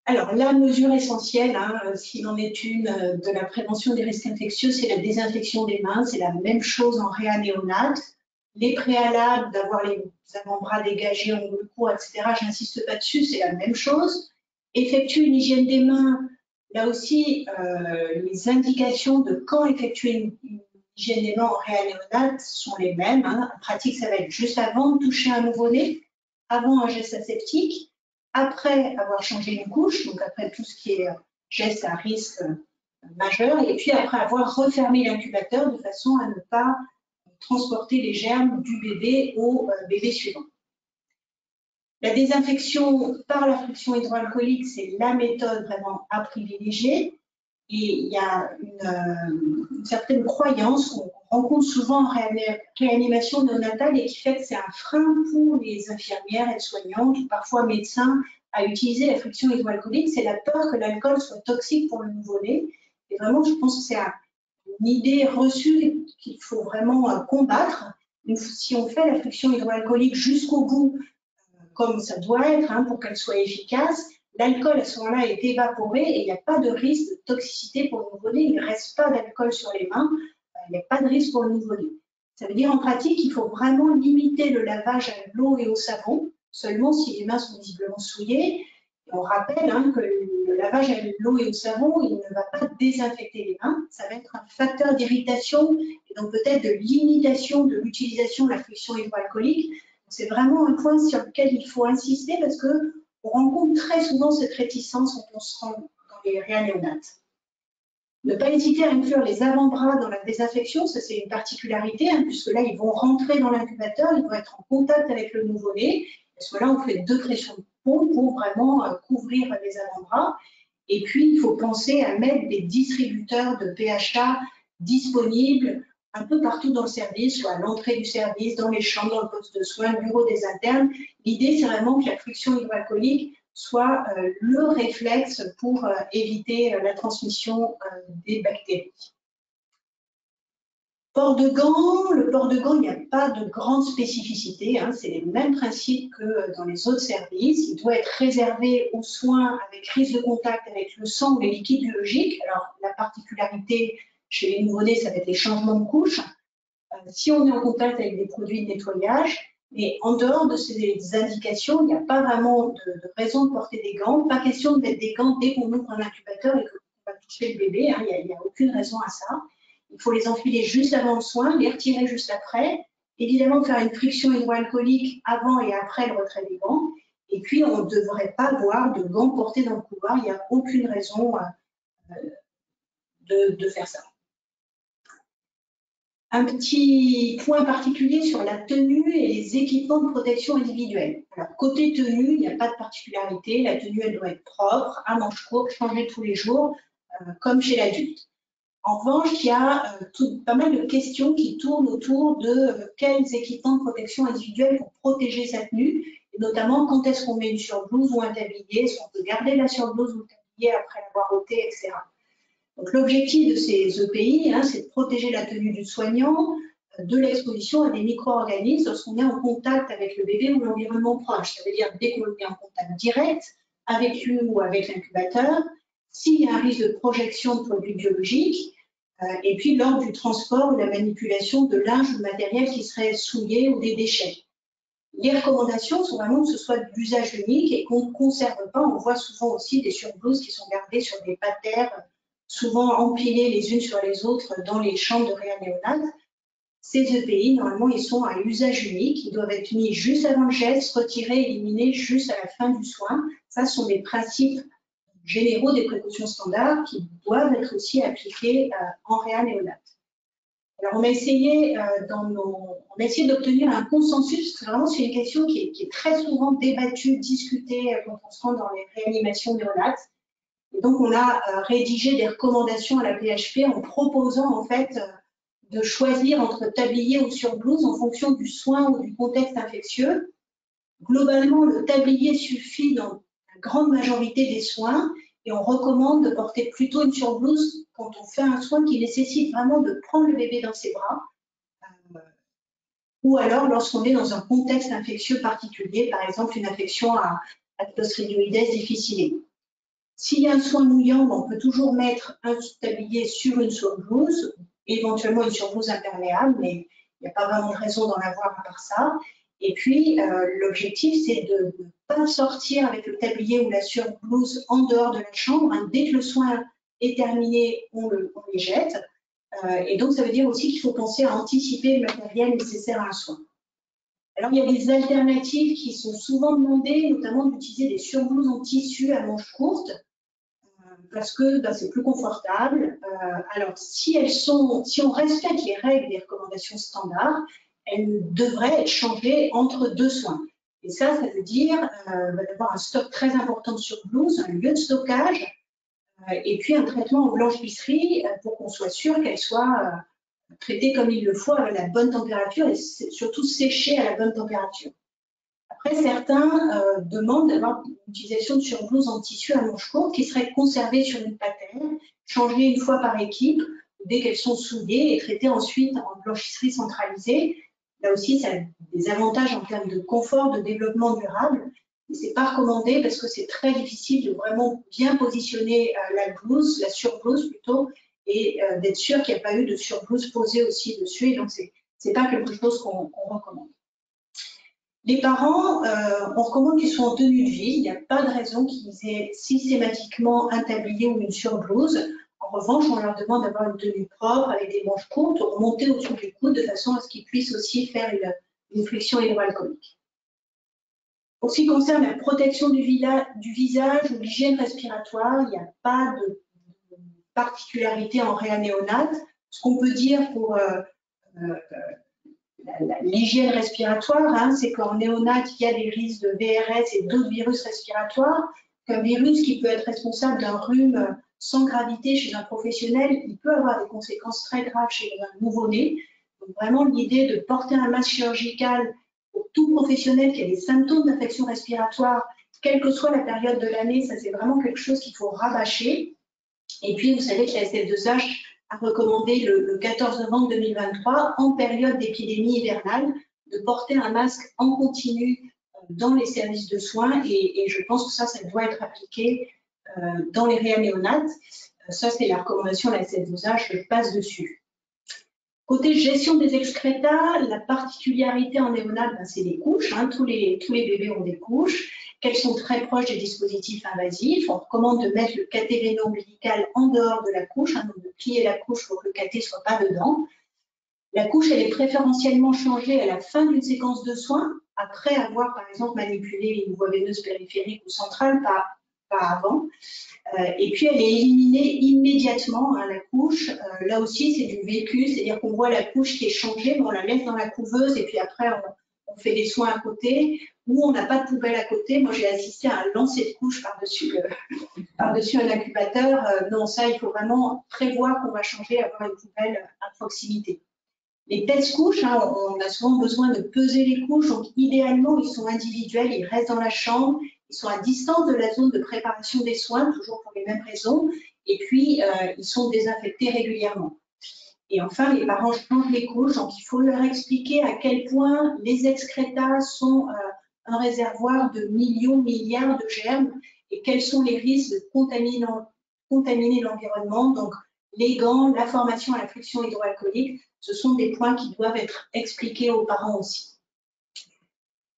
Alors, la mesure essentielle, s'il en est une, de la prévention des risques infectieux, c'est la désinfection des mains. C'est la même chose en réanéonate. Les préalables d'avoir les avant-bras dégagés, ongles courts, etc., j'insiste pas dessus, c'est la même chose. Effectuer une hygiène des mains, là aussi, les indications de quand effectuer une hygiène des mains en réanéonate sont les mêmes. En pratique, ça va être juste avant de toucher un nouveau-né, avant un geste aseptique, après avoir changé une couche, donc après tout ce qui est geste à risque majeur, et puis après avoir refermé l'incubateur de façon à ne pas transporter les germes du bébé au bébé suivant. La désinfection par la friction hydroalcoolique, c'est la méthode vraiment à privilégier. Et il y a une certaine croyance qu'on rencontre souvent en réanimation néonatale et qui fait que c'est un frein pour les infirmières, aides-soignantes, parfois médecins, à utiliser la friction hydroalcoolique. C'est la peur que l'alcool soit toxique pour le nouveau-né. Et vraiment, je pense que c'est une idée reçue qu'il faut vraiment combattre. Si on fait la friction hydroalcoolique jusqu'au bout, comme ça doit être, pour qu'elle soit efficace, l'alcool à ce moment-là est évaporé et il n'y a pas de risque de toxicité pour le nouveau-né. Il ne reste pas d'alcool sur les mains, il n'y a pas de risque pour le nouveau-né. Ça veut dire en pratique qu'il faut vraiment limiter le lavage à l'eau et au savon, seulement si les mains sont visiblement souillées. Et on rappelle que le lavage à l'eau et au savon, il ne va pas désinfecter les mains, ça va être un facteur d'irritation et donc peut-être de limitation de l'utilisation de la friction hydroalcoolique. C'est vraiment un point sur lequel il faut insister parce qu'on rencontre très souvent cette réticence quand on se rend dans les réanéonates. Ne pas hésiter à inclure les avant-bras dans la désinfection, ça c'est une particularité, puisque là ils vont rentrer dans l'incubateur, ils vont être en contact avec le nouveau-né, parce que là on fait 2 pressions de pompe pour vraiment couvrir les avant-bras. Et puis il faut penser à mettre des distributeurs de PHA disponibles un peu partout dans le service, soit à l'entrée du service, dans les chambres, dans le poste de soins, le bureau des internes. L'idée, c'est vraiment que la friction hydroalcoolique soit le réflexe pour éviter la transmission des bactéries. Port de gants, le port de gants, il n'y a pas de grande spécificité, c'est les mêmes principes que dans les autres services. Il doit être réservé aux soins avec risque de contact avec le sang ou les liquides biologiques. Alors, la particularité chez les nouveau-nés, ça va être les changements de couche. Si on est en contact avec des produits de nettoyage, mais en dehors de ces indications, il n'y a pas vraiment de raison de porter des gants. Pas question de mettre des gants dès qu'on ouvre un incubateur et qu'on va toucher le bébé. Il n'y a aucune raison à ça. Il faut les enfiler juste avant le soin, les retirer juste après. Évidemment, faire une friction hydroalcoolique avant et après le retrait des gants. Et puis, on ne devrait pas avoir de gants portés dans le couloir. Il n'y a aucune raison de faire ça. Un petit point particulier sur la tenue et les équipements de protection individuelle. Alors, côté tenue, il n'y a pas de particularité. La tenue, elle doit être propre, à manches courtes, changée tous les jours, comme chez l'adulte. En revanche, il y a pas mal de questions qui tournent autour de quels équipements de protection individuelle pour protéger sa tenue, et notamment quand est-ce qu'on met une surblouse ou un tablier, est-ce qu'on peut garder la surblouse ou le tablier après l'avoir ôté, etc. Donc, l'objectif de ces EPI, c'est de protéger la tenue du soignant de l'exposition à des micro-organismes lorsqu'on est en contact avec le bébé ou l'environnement proche. Ça veut dire dès qu'on est en contact direct avec lui ou avec l'incubateur, s'il y a un risque de projection de produits biologiques, et puis lors du transport ou de la manipulation de linge ou de matériel qui serait souillé ou des déchets. Les recommandations sont vraiment que ce soit d'usage unique et qu'on ne conserve pas. On voit souvent aussi des surblouses qui sont gardées sur des patères, souvent empilées les unes sur les autres dans les chambres de réanéonate. Ces EPI, normalement, ils sont à usage unique. Ils doivent être mis juste avant le geste, retirés, éliminés juste à la fin du soin. Ça, ce sont des principes généraux des précautions standards qui doivent être aussi appliqués en réanéonate. Alors, on a essayé d'obtenir un consensus, parce que vraiment, c'est une question qui est très souvent débattue, discutée quand on se rend dans les réanimations néonates. Et donc, on a rédigé des recommandations à la PHP en proposant, en fait, de choisir entre tablier ou surblouse en fonction du soin ou du contexte infectieux. Globalement, le tablier suffit dans la grande majorité des soins et on recommande de porter plutôt une surblouse quand on fait un soin qui nécessite vraiment de prendre le bébé dans ses bras ou alors lorsqu'on est dans un contexte infectieux particulier, par exemple une infection à Clostridium difficile. S'il y a un soin mouillant, on peut toujours mettre un tablier sur une surblouse, éventuellement une surblouse imperméable, mais il n'y a pas vraiment de raison d'en avoir à part ça. Et puis, l'objectif, c'est de ne pas sortir avec le tablier ou la surblouse en dehors de la chambre. Dès que le soin est terminé, on les jette. Et donc, ça veut dire aussi qu'il faut penser à anticiper le matériel nécessaire à un soin. Alors, il y a des alternatives qui sont souvent demandées, notamment d'utiliser des surblouses en tissu à manches courtes, parce que c'est plus confortable. Alors, si on respecte les règles des recommandations standards, elles devraient être changées entre deux soins. Et ça veut dire d'avoir un stock très important de surblouses, un lieu de stockage, et puis un traitement en blanche-visserie pour qu'on soit sûr qu'elles soient traitées comme il le faut à la bonne température et surtout séchées à la bonne température. Après, certains demandent d'avoir l'utilisation de surblouses en tissu à manches courtes qui seraient conservées sur une patelle, changées une fois par équipe, dès qu'elles sont soudées et traitées ensuite en blanchisserie centralisée. Là aussi, ça a des avantages en termes de confort, de développement durable. Mais ce n'est pas recommandé parce que c'est très difficile de vraiment bien positionner la surblouse plutôt, et d'être sûr qu'il n'y a pas eu de surblouse posée aussi dessus. Et donc, ce n'est pas quelque chose qu'on recommande. Les parents, on recommande qu'ils soient en tenue de vie. Il n'y a pas de raison qu'ils aient systématiquement un tablier ou une surblouse. En revanche, on leur demande d'avoir une tenue propre avec des manches courtes remontées au-dessus du coude de façon à ce qu'ils puissent aussi faire une flexion hydroalcoolique. Pour ce qui concerne la protection du visage ou l'hygiène respiratoire, il n'y a pas de particularité en réanéonate. Ce qu'on peut dire pour l'hygiène respiratoire, c'est qu'en néonate, il y a des risques de VRS et d'autres virus respiratoires. Un virus qui peut être responsable d'un rhume sans gravité chez un professionnel, il peut avoir des conséquences très graves chez un nouveau-né. Donc vraiment, l'idée de porter un masque chirurgical pour tout professionnel qui a des symptômes d'infection respiratoire, quelle que soit la période de l'année, ça c'est vraiment quelque chose qu'il faut rabâcher. Et puis, vous savez que la SF2H a recommandé le 14 novembre 2023, en période d'épidémie hivernale, de porter un masque en continu dans les services de soins. Et je pense que ça doit être appliqué dans les réanéonates. Ça, c'est la recommandation de la SF2H, je passe dessus. Côté gestion des excrétas, la particularité en néonat, c'est les couches. Tous les bébés ont des couches, qu'elles sont très proches des dispositifs invasifs. On recommande de mettre le cathé véno-ombilical en dehors de la couche, donc de plier la couche pour que le cathé ne soit pas dedans. La couche, elle est préférentiellement changée à la fin d'une séquence de soins, après avoir, par exemple, manipulé une voie veineuse périphérique ou centrale, pas avant. Et puis, elle est éliminée immédiatement, la couche. Là aussi, c'est du vécu, c'est-à-dire qu'on voit la couche qui est changée, mais on la laisse dans la couveuse et puis après, on fait des soins à côté, ou on n'a pas de poubelle à côté. Moi, j'ai assisté à un lancer de couche par-dessus un incubateur. Non, ça, il faut vraiment prévoir qu'on va changer, avoir une poubelle à proximité. Les tests couches, on a souvent besoin de peser les couches, donc idéalement, ils sont individuels, ils restent dans la chambre, ils sont à distance de la zone de préparation des soins, toujours pour les mêmes raisons, et puis ils sont désinfectés régulièrement. Et enfin, les parents changent les couches, donc il faut leur expliquer à quel point les excrétas sont un réservoir de milliards de germes et quels sont les risques de contaminer l'environnement. Donc, les gants, la formation à la flexion hydroalcoolique, ce sont des points qui doivent être expliqués aux parents aussi.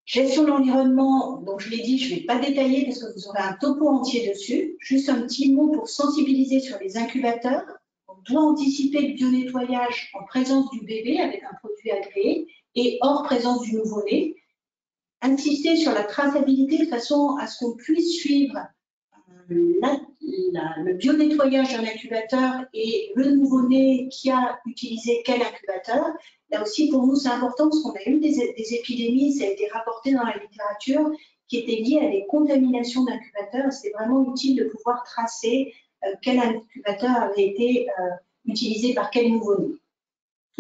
Gestion de l'environnement, donc je l'ai dit, je ne vais pas détailler parce que vous aurez un topo entier dessus. Juste un petit mot pour sensibiliser sur les incubateurs. On doit anticiper le bio-nettoyage en présence du bébé avec un produit agréé et hors présence du nouveau-né. Insister sur la traçabilité de façon à ce qu'on puisse suivre le bio-nettoyage d'un incubateur et le nouveau-né qui a utilisé quel incubateur. Là aussi, pour nous, c'est important parce qu'on a eu des épidémies, ça a été rapporté dans la littérature, qui étaient liées à des contaminations d'incubateurs. C'est vraiment utile de pouvoir tracer quel incubateur avait été utilisé par quel nouveau-né.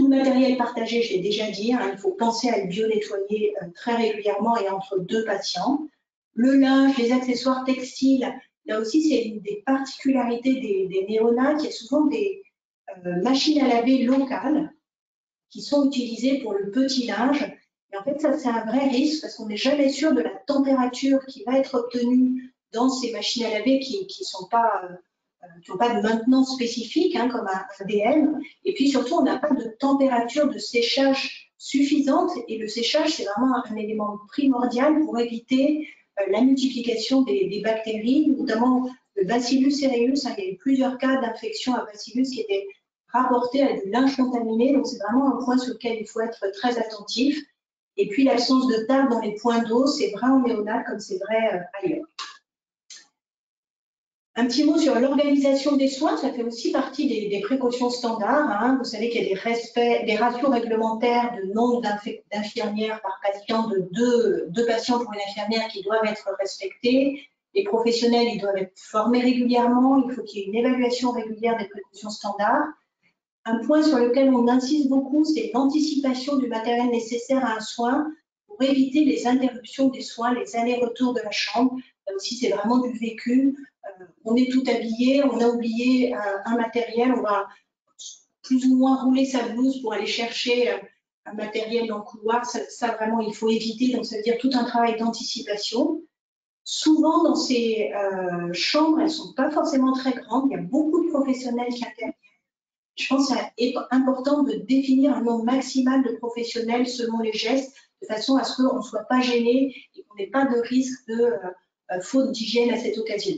Tout le matériel partagé, je l'ai déjà dit, hein, il faut penser à le bio-nettoyer très régulièrement et entre 2 patients. Le linge, les accessoires textiles, là aussi, c'est une des particularités des néonates. Il y a souvent des machines à laver locales qui sont utilisées pour le petit linge. Et en fait, ça, c'est un vrai risque parce qu'on n'est jamais sûr de la température qui va être obtenue dans ces machines à laver qui n'ont pas de maintenance spécifique, hein, comme un DM. Et puis surtout, on n'a pas de température de séchage suffisante. Et le séchage, c'est vraiment un élément primordial pour éviter la multiplication des bactéries, notamment le Bacillus cereus. Hein, il y a eu plusieurs cas d'infection à Bacillus qui étaient rapportés à du linge contaminé. Donc, c'est vraiment un point sur lequel il faut être très attentif. Et puis, l'absence de table dans les points d'eau, c'est vrai en néonat comme c'est vrai ailleurs. Un petit mot sur l'organisation des soins, ça fait aussi partie des précautions standards. Hein. Vous savez qu'il y a des ratios réglementaires de nombre d'infirmières par patient, de deux patients pour une infirmière qui doivent être respectés. Les professionnels, ils doivent être formés régulièrement. Il faut qu'il y ait une évaluation régulière des précautions standards. Un point sur lequel on insiste beaucoup, c'est l'anticipation du matériel nécessaire à un soin pour éviter les interruptions des soins, les allers-retours de la chambre. Là aussi, c'est vraiment du vécu. On est tout habillé, on a oublié un matériel, on va plus ou moins rouler sa blouse pour aller chercher un matériel dans le couloir. Ça vraiment, il faut éviter. Donc, ça veut dire tout un travail d'anticipation. Souvent, dans ces chambres, elles ne sont pas forcément très grandes. Il y a beaucoup de professionnels qui interviennent. Je pense que c'est important de définir un nombre maximal de professionnels selon les gestes, de façon à ce qu'on ne soit pas gêné et qu'on n'ait pas de risque de faute d'hygiène à cette occasion.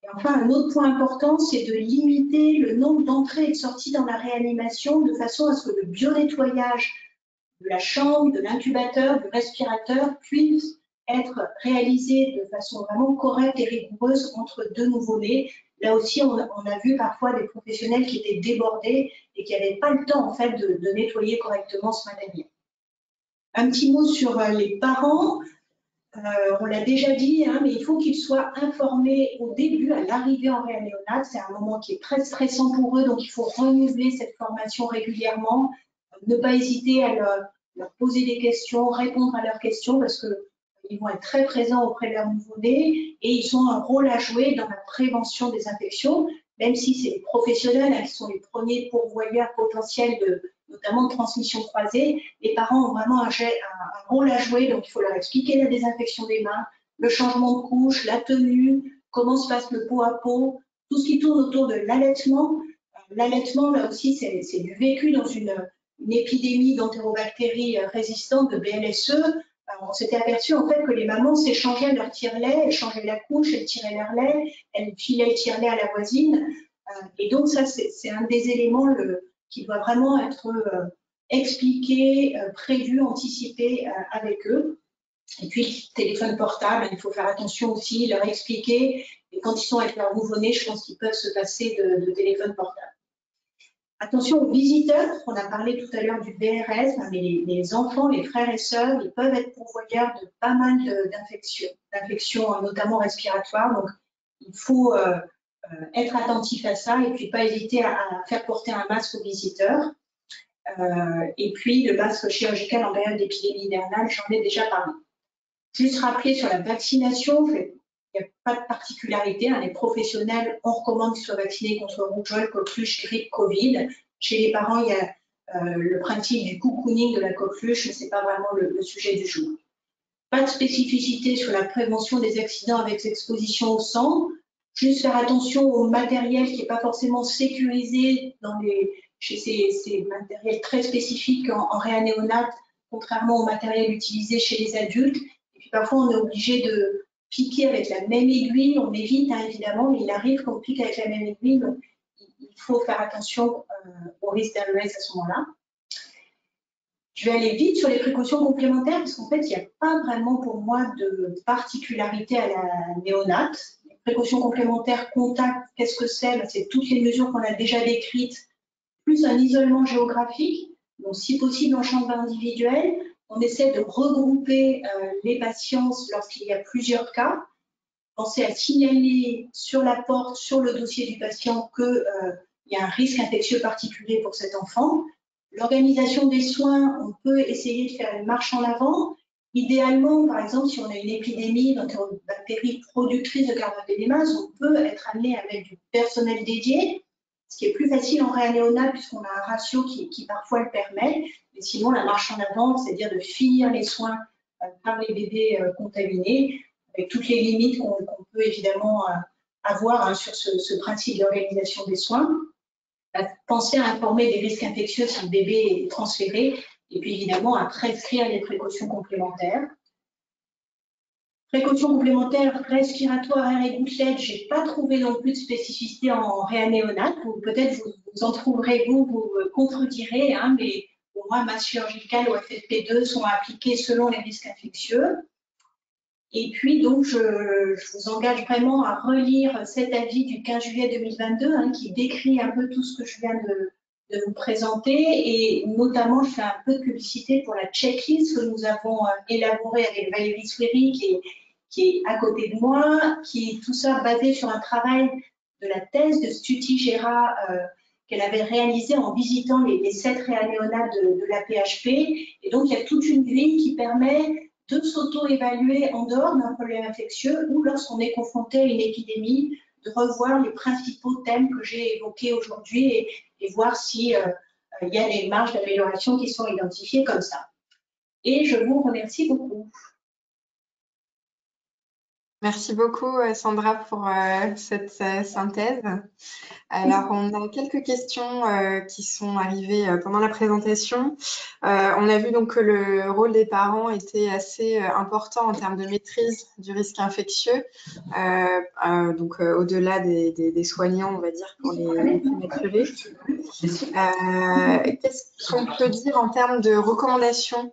Et enfin, un autre point important, c'est de limiter le nombre d'entrées et de sorties dans la réanimation de façon à ce que le bio-nettoyage de la chambre, de l'incubateur, du respirateur puisse être réalisé de façon vraiment correcte et rigoureuse entre 2 nouveau-nés. Là aussi, on a vu parfois des professionnels qui étaient débordés et qui n'avaient pas le temps en fait de nettoyer correctement ce matériel. Un petit mot sur les parents. On l'a déjà dit, hein, mais il faut qu'ils soient informés au début, à l'arrivée en réanéonate. C'est un moment qui est très stressant pour eux, donc il faut renouveler cette formation régulièrement. Ne pas hésiter à leur poser des questions, répondre à leurs questions, parce qu'ils vont être très présents auprès de leur nouveau-né et ils ont un rôle à jouer dans la prévention des infections, même si c'est les professionnels qui sont les premiers pourvoyeurs potentiels notamment de transmission croisée. Les parents ont vraiment un rôle à jouer, donc il faut leur expliquer la désinfection des mains, le changement de couche, la tenue, comment se passe le pot à pot, tout ce qui tourne autour de l'allaitement. L'allaitement, là aussi, c'est du vécu dans une épidémie d'entérobactéries résistantes, de BLSE. On s'était aperçu en fait que les mamans s'échangeaient leur tire-lait, elles changeaient la couche, elles tiraient leur lait, elles filaient le tire-lait à la voisine. Et donc ça, c'est un des éléments qui doit vraiment être expliqué, prévu, anticipé avec eux. Et puis, le téléphone portable, il faut faire attention aussi, leur expliquer. Et quand ils sont avec leur nouveau-né, je pense qu'ils peuvent se passer de téléphone portable. Attention aux visiteurs, on a parlé tout à l'heure du BRS, mais les enfants, les frères et sœurs, ils peuvent être pourvoyeurs de pas mal d'infections, notamment respiratoires. Donc, il faut être attentif à ça et puis pas hésiter à faire porter un masque aux visiteurs. Et puis, le masque chirurgical en période d'épidémie hivernale, j'en ai déjà parlé. Juste rappeler sur la vaccination, il n'y a pas de particularité. Hein, les professionnels, on recommande qu'ils soient vaccinés contre rougeole, coqueluche, grippe, Covid. Chez les parents, il y a le principe du cocooning de la coqueluche, mais ce n'est pas vraiment le sujet du jour. Pas de spécificité sur la prévention des accidents avec exposition au sang. Juste faire attention au matériel qui n'est pas forcément sécurisé chez ces matériels très spécifiques en réanéonate, contrairement au matériel utilisé chez les adultes. Et puis parfois, on est obligé de piquer avec la même aiguille. On évite, hein, évidemment, mais il arrive qu'on pique avec la même aiguille. Donc, il faut faire attention au risque d'AES à ce moment-là. Je vais aller vite sur les précautions complémentaires parce qu'en fait, il n'y a pas vraiment pour moi de particularité à la néonate. Les précautions complémentaires, contact, qu'est-ce que c'est? C'est toutes les mesures qu'on a déjà décrites, plus un isolement géographique, donc si possible en chambre individuelle. On essaie de regrouper les patients lorsqu'il y a plusieurs cas. Pensez à signaler sur la porte, sur le dossier du patient qu'il y a un risque infectieux particulier pour cet enfant. L'organisation des soins, on peut essayer de faire une marche en avant. Idéalement, par exemple, si on a une épidémie d'entérobactéries productrices de carbamazépine, on peut être amené à mettre du personnel dédié, ce qui est plus facile en réanéonat puisqu'on a un ratio qui parfois le permet. Mais sinon, la marche en avant, c'est-à-dire de finir les soins par les bébés contaminés, avec toutes les limites qu'on peut évidemment avoir sur ce principe d'organisation des soins. Penser à informer des risques infectieux si le bébé est transféré, et puis évidemment à prescrire les précautions complémentaires. Précautions complémentaires respiratoires, air et gouttelettes, je n'ai pas trouvé non plus de spécificité en réanéonate. Peut-être vous en trouverez, vous me contredirez, hein, mais pour moi, masse chirurgicale ou FFP2 sont appliquées selon les risques infectieux. Et puis, donc, je vous engage vraiment à relire cet avis du 15 juillet 2022 hein, qui décrit un peu tout ce que je viens de vous présenter. Et notamment, je fais un peu de publicité pour la checklist que nous avons élaborée avec Valérie Souéry, qui est à côté de moi, qui est tout ça basé sur un travail de la thèse de Stuti Gera qu'elle avait réalisé en visitant les 7 réanéonates de la PHP. Et donc, il y a toute une grille qui permet de s'auto-évaluer en dehors d'un problème infectieux ou lorsqu'on est confronté à une épidémie, de revoir les principaux thèmes que j'ai évoqués aujourd'hui et voir s'il y a des marges d'amélioration qui sont identifiées comme ça. Et je vous remercie beaucoup. Merci beaucoup, Sandra, pour cette synthèse. Alors, on a quelques questions qui sont arrivées pendant la présentation. On a vu donc que le rôle des parents était assez important en termes de maîtrise du risque infectieux, donc au-delà des soignants, on va dire, pour les prématurés. Qu'est-ce qu'on peut dire en termes de recommandations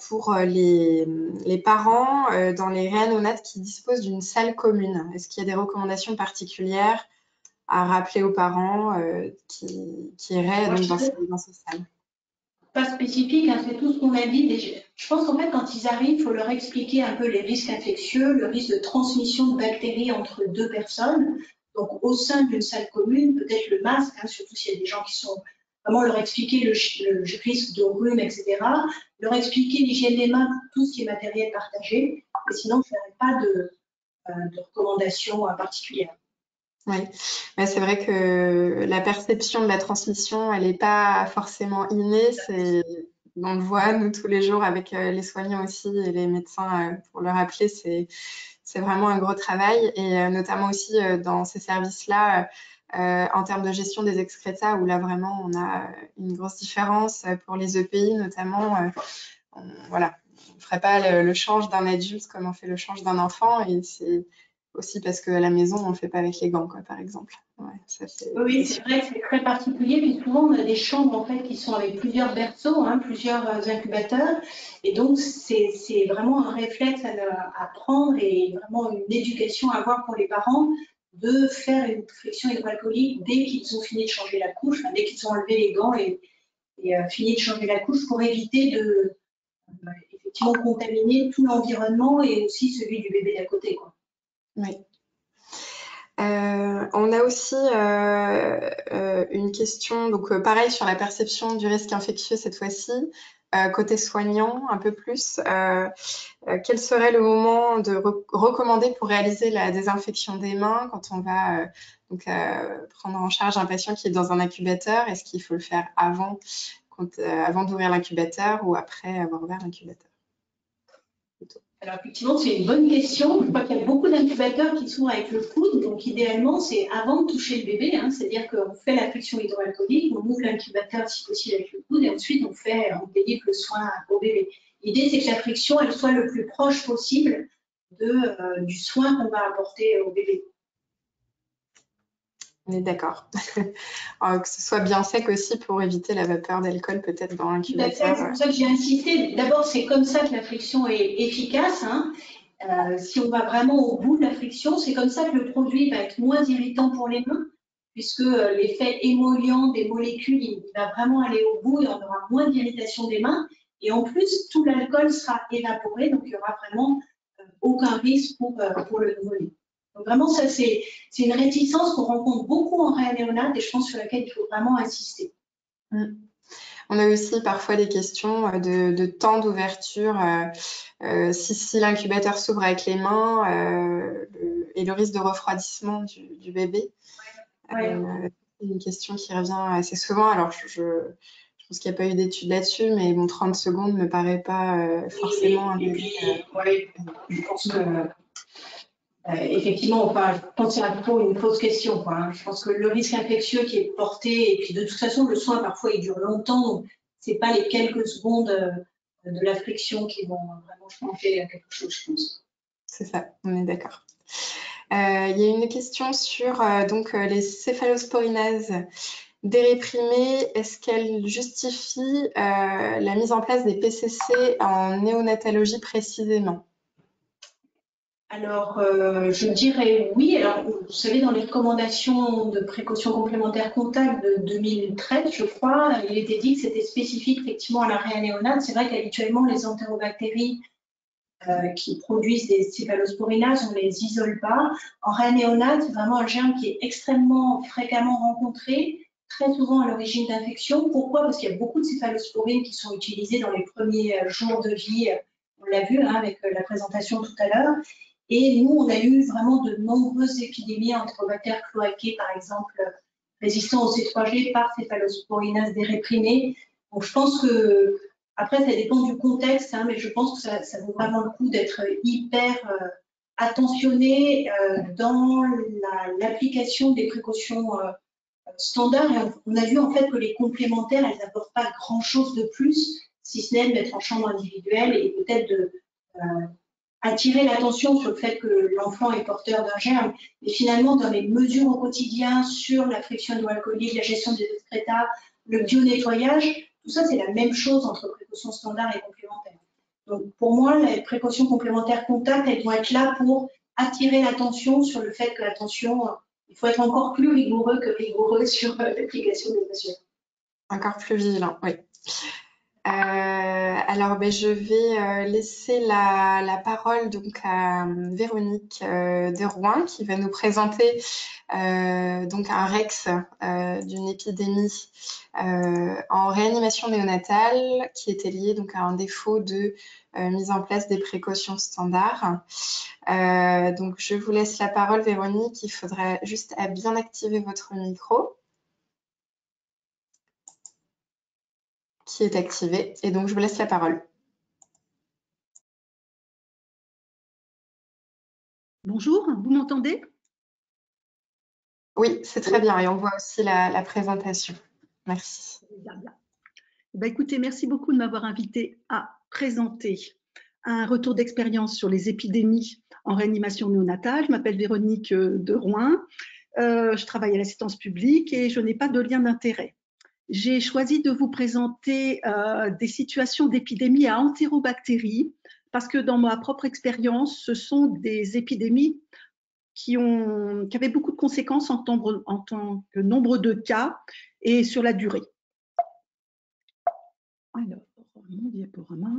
pour les parents dans les réanonates qui disposent d'une salle commune? Est-ce qu'il y a des recommandations particulières à rappeler aux parents qui iraient donc dans ces salles? Pas spécifique, hein, c'est tout ce qu'on a dit déjà. Je pense qu'en fait, quand ils arrivent, il faut leur expliquer un peu les risques infectieux, le risque de transmission de bactéries entre 2 personnes. Donc, au sein d'une salle commune, peut-être le masque, hein, surtout s'il y a des gens qui sont vraiment leur expliquer le risque de rhume, etc. Leur expliquer l'hygiène des mains, tout ce qui est matériel partagé. Mais sinon, je ne ferai pas de recommandations particulières. Oui, c'est vrai que la perception de la transmission, elle n'est pas forcément innée. On le voit, nous, tous les jours, avec les soignants aussi et les médecins, pour le rappeler, c'est vraiment un gros travail. Et notamment aussi dans ces services-là, en termes de gestion des excrétas, où là, vraiment, on a une grosse différence pour les EPI, notamment. Voilà, on ne ferait pas le change d'un adulte comme on fait le change d'un enfant. Et c'est aussi parce qu'à la maison, on ne le fait pas avec les gants, quoi, par exemple. Ouais, oui, c'est vrai que c'est très particulier, puis souvent on a des chambres en fait qui sont avec plusieurs berceaux, hein, plusieurs incubateurs, et donc c'est vraiment un réflexe à prendre et vraiment une éducation à avoir pour les parents de faire une flexion hydroalcoolique dès qu'ils ont fini de changer la couche, dès qu'ils ont enlevé les gants et fini de changer la couche pour éviter de effectivement contaminer tout l'environnement et aussi celui du bébé d'à côté, quoi. Oui. On a aussi une question, donc pareil sur la perception du risque infectieux cette fois-ci, côté soignant un peu plus. Quel serait le moment de recommander pour réaliser la désinfection des mains quand on va prendre en charge un patient qui est dans un incubateur? Est-ce qu'il faut le faire avant d'ouvrir l'incubateur ou après avoir ouvert l'incubateur? Alors effectivement, c'est une bonne question. Je crois qu'il y a beaucoup d'incubateurs qui sont avec le coude. Donc idéalement, c'est avant de toucher le bébé. Hein, c'est-à-dire qu'on fait la friction hydroalcoolique, on ouvre l'incubateur si possible avec le coude et ensuite on délivre le soin au bébé. L'idée, c'est que la friction, elle soit le plus proche possible du soin qu'on va apporter au bébé. On est d'accord. Que ce soit bien sec aussi pour éviter la vapeur d'alcool peut-être dans l'incubateur. C'est pour ça que j'ai insisté. D'abord, c'est comme ça que la friction est efficace. Hein. Si on va vraiment au bout de la friction, c'est comme ça que le produit va être moins irritant pour les mains, puisque l'effet émollient des molécules, il va vraiment aller au bout et on aura moins d'irritation des mains. Et en plus, tout l'alcool sera évaporé, donc il n'y aura vraiment aucun risque pour le nouveau-né. Donc vraiment, ça, c'est une réticence qu'on rencontre beaucoup en réanéonate et je pense sur laquelle il faut vraiment insister. On a aussi parfois des questions de temps d'ouverture, si l'incubateur s'ouvre avec les mains et le risque de refroidissement du bébé. Ouais. C'est une question qui revient assez souvent. Alors, je pense qu'il n'y a pas eu d'études là-dessus, mais bon, 30 secondes ne me paraît pas forcément un délai. Je pense que effectivement, je pense que c'est une fausse question, quoi, hein. Je pense que le risque infectieux qui est porté, et puis de toute façon, le soin parfois il dure longtemps, c'est pas les quelques secondes de la friction qui vont vraiment changer quelque chose, je pense. C'est ça, on est d'accord. Il y a une question sur les céphalosporinases déréprimées. Est-ce qu'elles justifient la mise en place des PCC en néonatologie précisément? Alors, je dirais oui. Alors, vous savez, dans les recommandations de précaution complémentaire comptable de 2013, je crois, il était dit que c'était spécifique effectivement à la réanéonate. C'est vrai qu'habituellement, les entérobactéries qui produisent des céphalosporinases, on ne les isole pas. En réanéonate, c'est vraiment un germe qui est extrêmement fréquemment rencontré, très souvent à l'origine d'infections. Pourquoi? Parce qu'il y a beaucoup de céphalosporines qui sont utilisées dans les premiers jours de vie. On l'a vu avec la présentation tout à l'heure. Et nous, on a eu vraiment de nombreuses épidémies enterobactères cloaquées, par exemple, résistants au C3G par céphalosporinase déréprimée. Donc, je pense que, après, ça dépend du contexte, hein, mais je pense que ça vaut vraiment le coup d'être hyper attentionné dans l'application des précautions standards. Et on a vu en fait que les complémentaires, elles n'apportent pas grand-chose de plus, si ce n'est de mettre en chambre individuelle et peut-être de attirer l'attention sur le fait que l'enfant est porteur d'un germe. Mais finalement, dans les mesures au quotidien sur la friction hydroalcoolique, la gestion des excrétas, le bio-nettoyage, tout ça, c'est la même chose entre précautions standards et complémentaires. Donc, pour moi, les précautions complémentaires contact, elles vont être là pour attirer l'attention sur le fait que, attention, il faut être encore plus rigoureux que rigoureux sur l'application des mesures. Encore plus vigilant, oui. Alors, je vais laisser la parole donc à Véronique de Rouen qui va nous présenter donc un REX d'une épidémie en réanimation néonatale qui était liée donc à un défaut de mise en place des précautions standards. Donc, je vous laisse la parole, Véronique. Il faudrait juste bien activer votre micro, qui est activé. Et donc, je vous laisse la parole. Bonjour, vous m'entendez? Oui, c'est très bien. Et on voit aussi la présentation. Merci. Écoutez, merci beaucoup de m'avoir invité à présenter un retour d'expérience sur les épidémies en réanimation néonatale. Je m'appelle Véronique de Rouen. Je travaille à l'assistance publique et je n'ai pas de lien d'intérêt. J'ai choisi de vous présenter des situations d'épidémies à entérobactéries parce que dans ma propre expérience, ce sont des épidémies qui avaient beaucoup de conséquences en tant que nombre de cas et sur la durée. Alors, mon diaporama.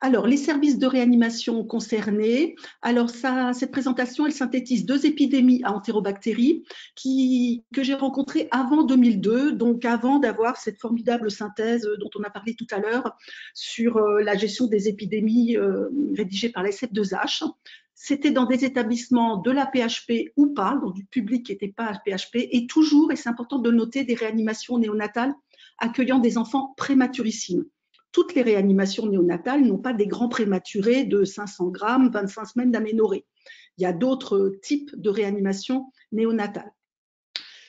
Alors, les services de réanimation concernés. Alors, cette présentation, elle synthétise 2 épidémies à entérobactéries que j'ai rencontrées avant 2002, donc avant d'avoir cette formidable synthèse dont on a parlé tout à l'heure sur la gestion des épidémies rédigée par la SF2H. C'était dans des établissements de la PHP ou pas, donc du public qui n'était pas à PHP, et toujours, et c'est important de le noter, des réanimations néonatales accueillant des enfants prématurissimes. Toutes les réanimations néonatales n'ont pas des grands prématurés de 500 grammes, 25 semaines d'aménorrhée. Il y a d'autres types de réanimations néonatales.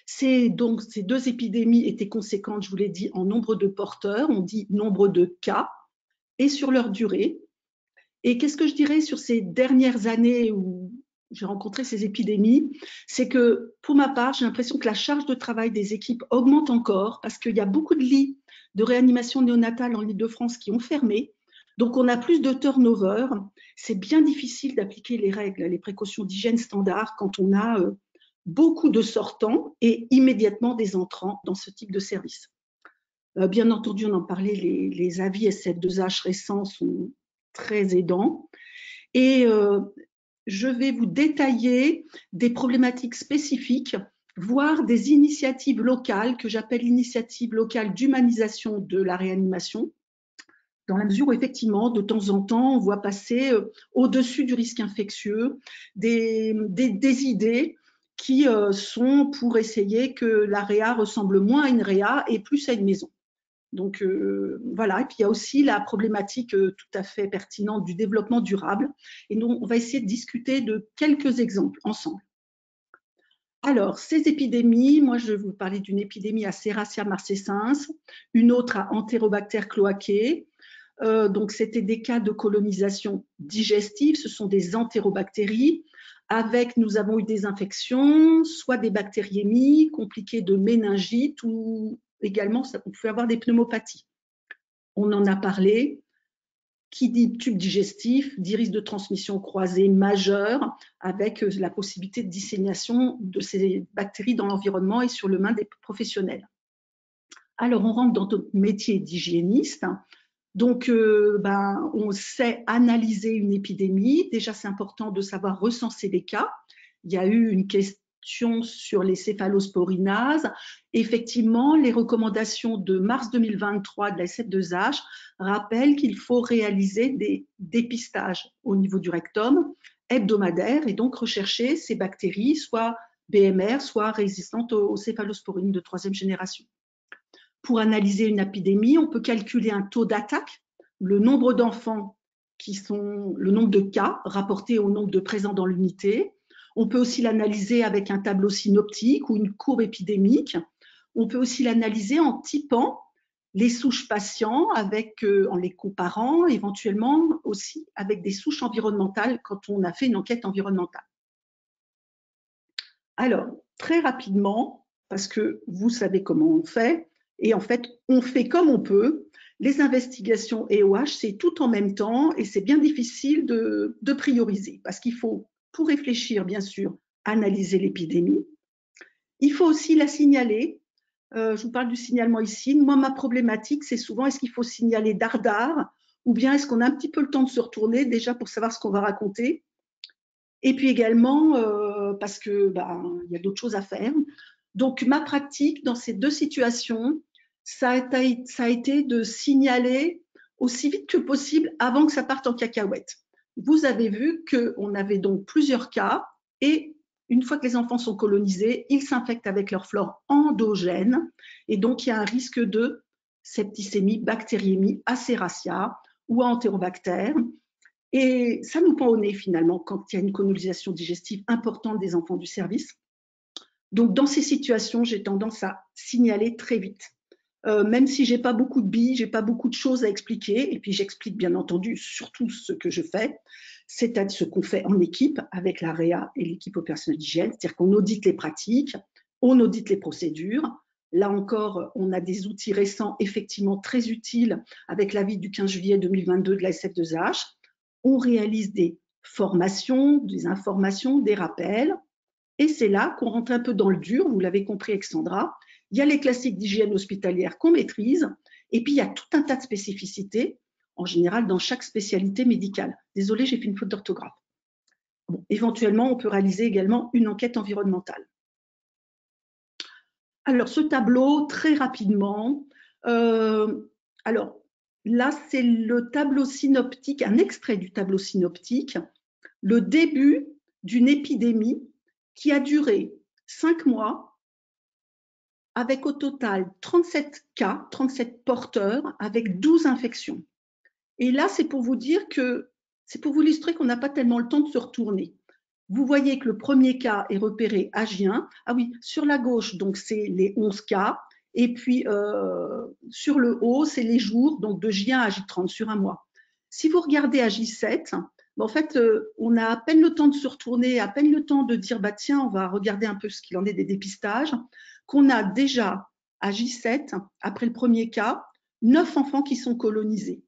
Ces 2 épidémies étaient conséquentes, je vous l'ai dit, en nombre de porteurs, on dit nombre de cas, et sur leur durée. Et qu'est-ce que je dirais sur ces dernières années où j'ai rencontré ces épidémies? C'est que, pour ma part, j'ai l'impression que la charge de travail des équipes augmente encore parce qu'il y a beaucoup de lits de réanimation néonatale en Île-de-France qui ont fermé. Donc, on a plus de turnover. C'est bien difficile d'appliquer les règles, les précautions d'hygiène standards quand on a beaucoup de sortants et immédiatement des entrants dans ce type de service. Bien entendu, on en parlait, les avis SF2H récents sont très aidants. Et je vais vous détailler des problématiques spécifiques voire des initiatives locales que j'appelle initiatives locales d'humanisation de la réanimation, dans la mesure où effectivement, de temps en temps, on voit passer au-dessus du risque infectieux des idées qui sont pour essayer que la réa ressemble moins à une réa et plus à une maison. Donc voilà, et puis il y a aussi la problématique tout à fait pertinente du développement durable. Et nous, on va essayer de discuter de quelques exemples ensemble. Alors, ces épidémies, moi je vais vous parler d'une épidémie à Serratia marcescens, une autre à Enterobacter cloacae. Donc, c'était des cas de colonisation digestive, ce sont des entérobactéries. Nous avons eu des infections, soit des bactériémies compliquées de méningite ou également, on pouvait avoir des pneumopathies. On en a parlé. Qui dit tube digestif dit risque de transmission croisée majeur avec la possibilité de dissémination de ces bactéries dans l'environnement et sur le main des professionnels. Alors, on rentre dans notre métier d'hygiéniste. Donc, on sait analyser une épidémie. Déjà, c'est important de savoir recenser les cas. Il y a eu une question sur les céphalosporinases. Effectivement, les recommandations de mars 2023 de la SF2H rappellent qu'il faut réaliser des dépistages au niveau du rectum hebdomadaires et donc rechercher ces bactéries, soit BMR, soit résistantes aux céphalosporines de 3e génération. Pour analyser une épidémie, on peut calculer un taux d'attaque, le nombre d'enfants le nombre de cas rapportés au nombre de présents dans l'unité. On peut aussi l'analyser avec un tableau synoptique ou une courbe épidémique. On peut aussi l'analyser en typant les souches patients en les comparant, éventuellement aussi avec des souches environnementales quand on a fait une enquête environnementale. Alors, très rapidement, parce que vous savez comment on fait, et en fait, on fait comme on peut. Les investigations EOH, c'est tout en même temps et c'est bien difficile de prioriser parce qu'il faut, pour réfléchir, bien sûr, analyser l'épidémie. Il faut aussi la signaler. Je vous parle du signalement ici. Moi, ma problématique, c'est souvent est-ce qu'il faut signaler dardard ou bien est-ce qu'on a un petit peu le temps de se retourner déjà pour savoir ce qu'on va raconter. Et puis également, parce que y a d'autres choses à faire. Donc, ma pratique dans ces deux situations, ça a été de signaler aussi vite que possible avant que ça parte en cacahuète. Vous avez vu qu'on avait donc plusieurs cas et une fois que les enfants sont colonisés, ils s'infectent avec leur flore endogène et donc il y a un risque de septicémie, bactériémie à Serratia ou à Enterobacter. Et ça nous pend au nez finalement quand il y a une colonisation digestive importante des enfants du service. Donc dans ces situations, j'ai tendance à signaler très vite. Même si j'ai pas beaucoup de billes, j'ai pas beaucoup de choses à expliquer, et puis j'explique bien entendu surtout ce que je fais, c'est-à-dire ce qu'on fait en équipe avec la réa et l'équipe opérationnelle d'hygiène, c'est-à-dire qu'on audite les pratiques, on audite les procédures. Là encore, on a des outils récents effectivement très utiles avec l'avis du 15 juillet 2022 de la SF2H. On réalise des formations, des informations, des rappels, et c'est là qu'on rentre un peu dans le dur, vous l'avez compris avec Sandra. Il y a les classiques d'hygiène hospitalière qu'on maîtrise, et puis il y a tout un tas de spécificités, en général dans chaque spécialité médicale. Désolée, j'ai fait une faute d'orthographe. Bon, éventuellement, on peut réaliser également une enquête environnementale. Alors, ce tableau, très rapidement, alors là, c'est le tableau synoptique, un extrait du tableau synoptique, le début d'une épidémie qui a duré 5 mois, avec au total 37 cas, 37 porteurs, avec 12 infections. Et là, c'est pour vous dire que, c'est pour vous illustrer qu'on n'a pas tellement le temps de se retourner. Vous voyez que le premier cas est repéré à Gien. Ah oui, sur la gauche, donc c'est les 11 cas. Et puis, sur le haut, c'est les jours, donc de Gien à J30 sur un mois. Si vous regardez à J7, en fait, on a à peine le temps de se retourner, à peine le temps de dire, tiens, on va regarder un peu ce qu'il en est des dépistages, qu'on a déjà à J7, après le premier cas, 9 enfants qui sont colonisés.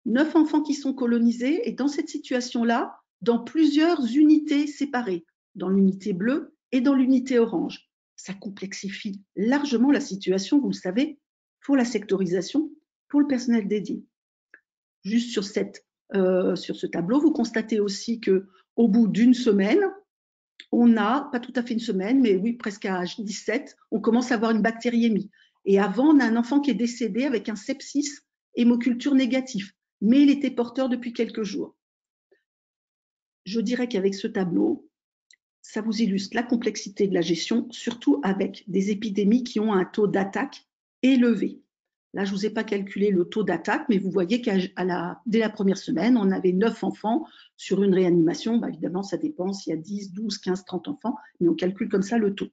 9 enfants qui sont colonisés et dans cette situation-là, dans plusieurs unités séparées, dans l'unité bleue et dans l'unité orange. Ça complexifie largement la situation, vous le savez, pour la sectorisation, pour le personnel dédié. Juste sur ce tableau, vous constatez aussi qu'au bout d'une semaine, on a, pas tout à fait une semaine, mais oui, presque à âge 17, on commence à avoir une bactériémie. Et avant, on a un enfant qui est décédé avec un sepsis hémoculture négatif, mais il était porteur depuis quelques jours. Je dirais qu'avec ce tableau, ça vous illustre la complexité de la gestion, surtout avec des épidémies qui ont un taux d'attaque élevé. Là, je ne vous ai pas calculé le taux d'attaque, mais vous voyez dès la première semaine, on avait 9 enfants sur une réanimation. Bah, évidemment, ça dépend s'il y a 10, 12, 15, 30 enfants, mais on calcule comme ça le taux.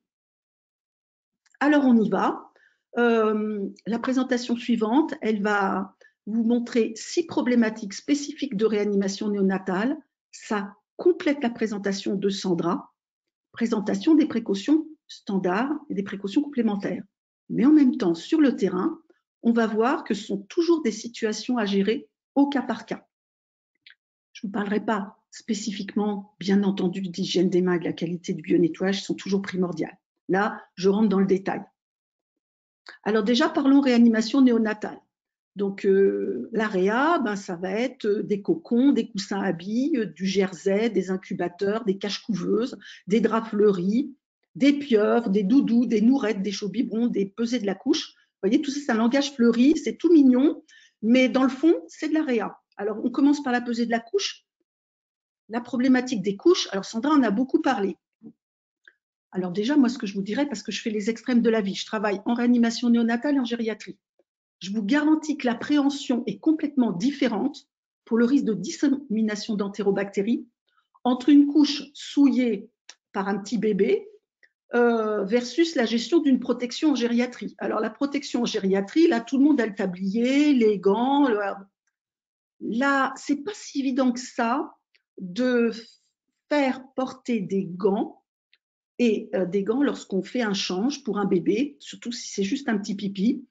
Alors, on y va. La présentation suivante, elle va vous montrer 6 problématiques spécifiques de réanimation néonatale. Ça complète la présentation de Sandra. Présentation des précautions standards et des précautions complémentaires. Mais en même temps, sur le terrain, on va voir que ce sont toujours des situations à gérer au cas par cas. Je ne vous parlerai pas spécifiquement, bien entendu, d'hygiène des mains et de la qualité du bio-nettoyage, qui sont toujours primordiales. Là, je rentre dans le détail. Alors déjà, parlons réanimation néonatale. Donc, l'AREA, ça va être des cocons, des coussins à billes, du jersey, des incubateurs, des caches-couveuses, des draps fleuris, des pieuvres, des doudous, des nourettes, des chauds biberons, des pesées de la couche. Vous voyez, tout ça, c'est un langage fleuri, c'est tout mignon, mais dans le fond, c'est de l'AREA. Alors, on commence par la pesée de la couche. La problématique des couches, alors Sandra en a beaucoup parlé. Alors déjà, moi, ce que je vous dirais, parce que je fais les extrêmes de la vie, je travaille en réanimation néonatale et en gériatrie. Je vous garantis que la préhension est complètement différente pour le risque de dissémination d'entérobactéries entre une couche souillée par un petit bébé versus la gestion d'une protection en gériatrie. Alors, la protection en gériatrie, là, tout le monde a le tablier, les gants. Là, c'est pas si évident que ça de faire porter des gants et des gants lorsqu'on fait un change pour un bébé, surtout si c'est juste un petit pipi.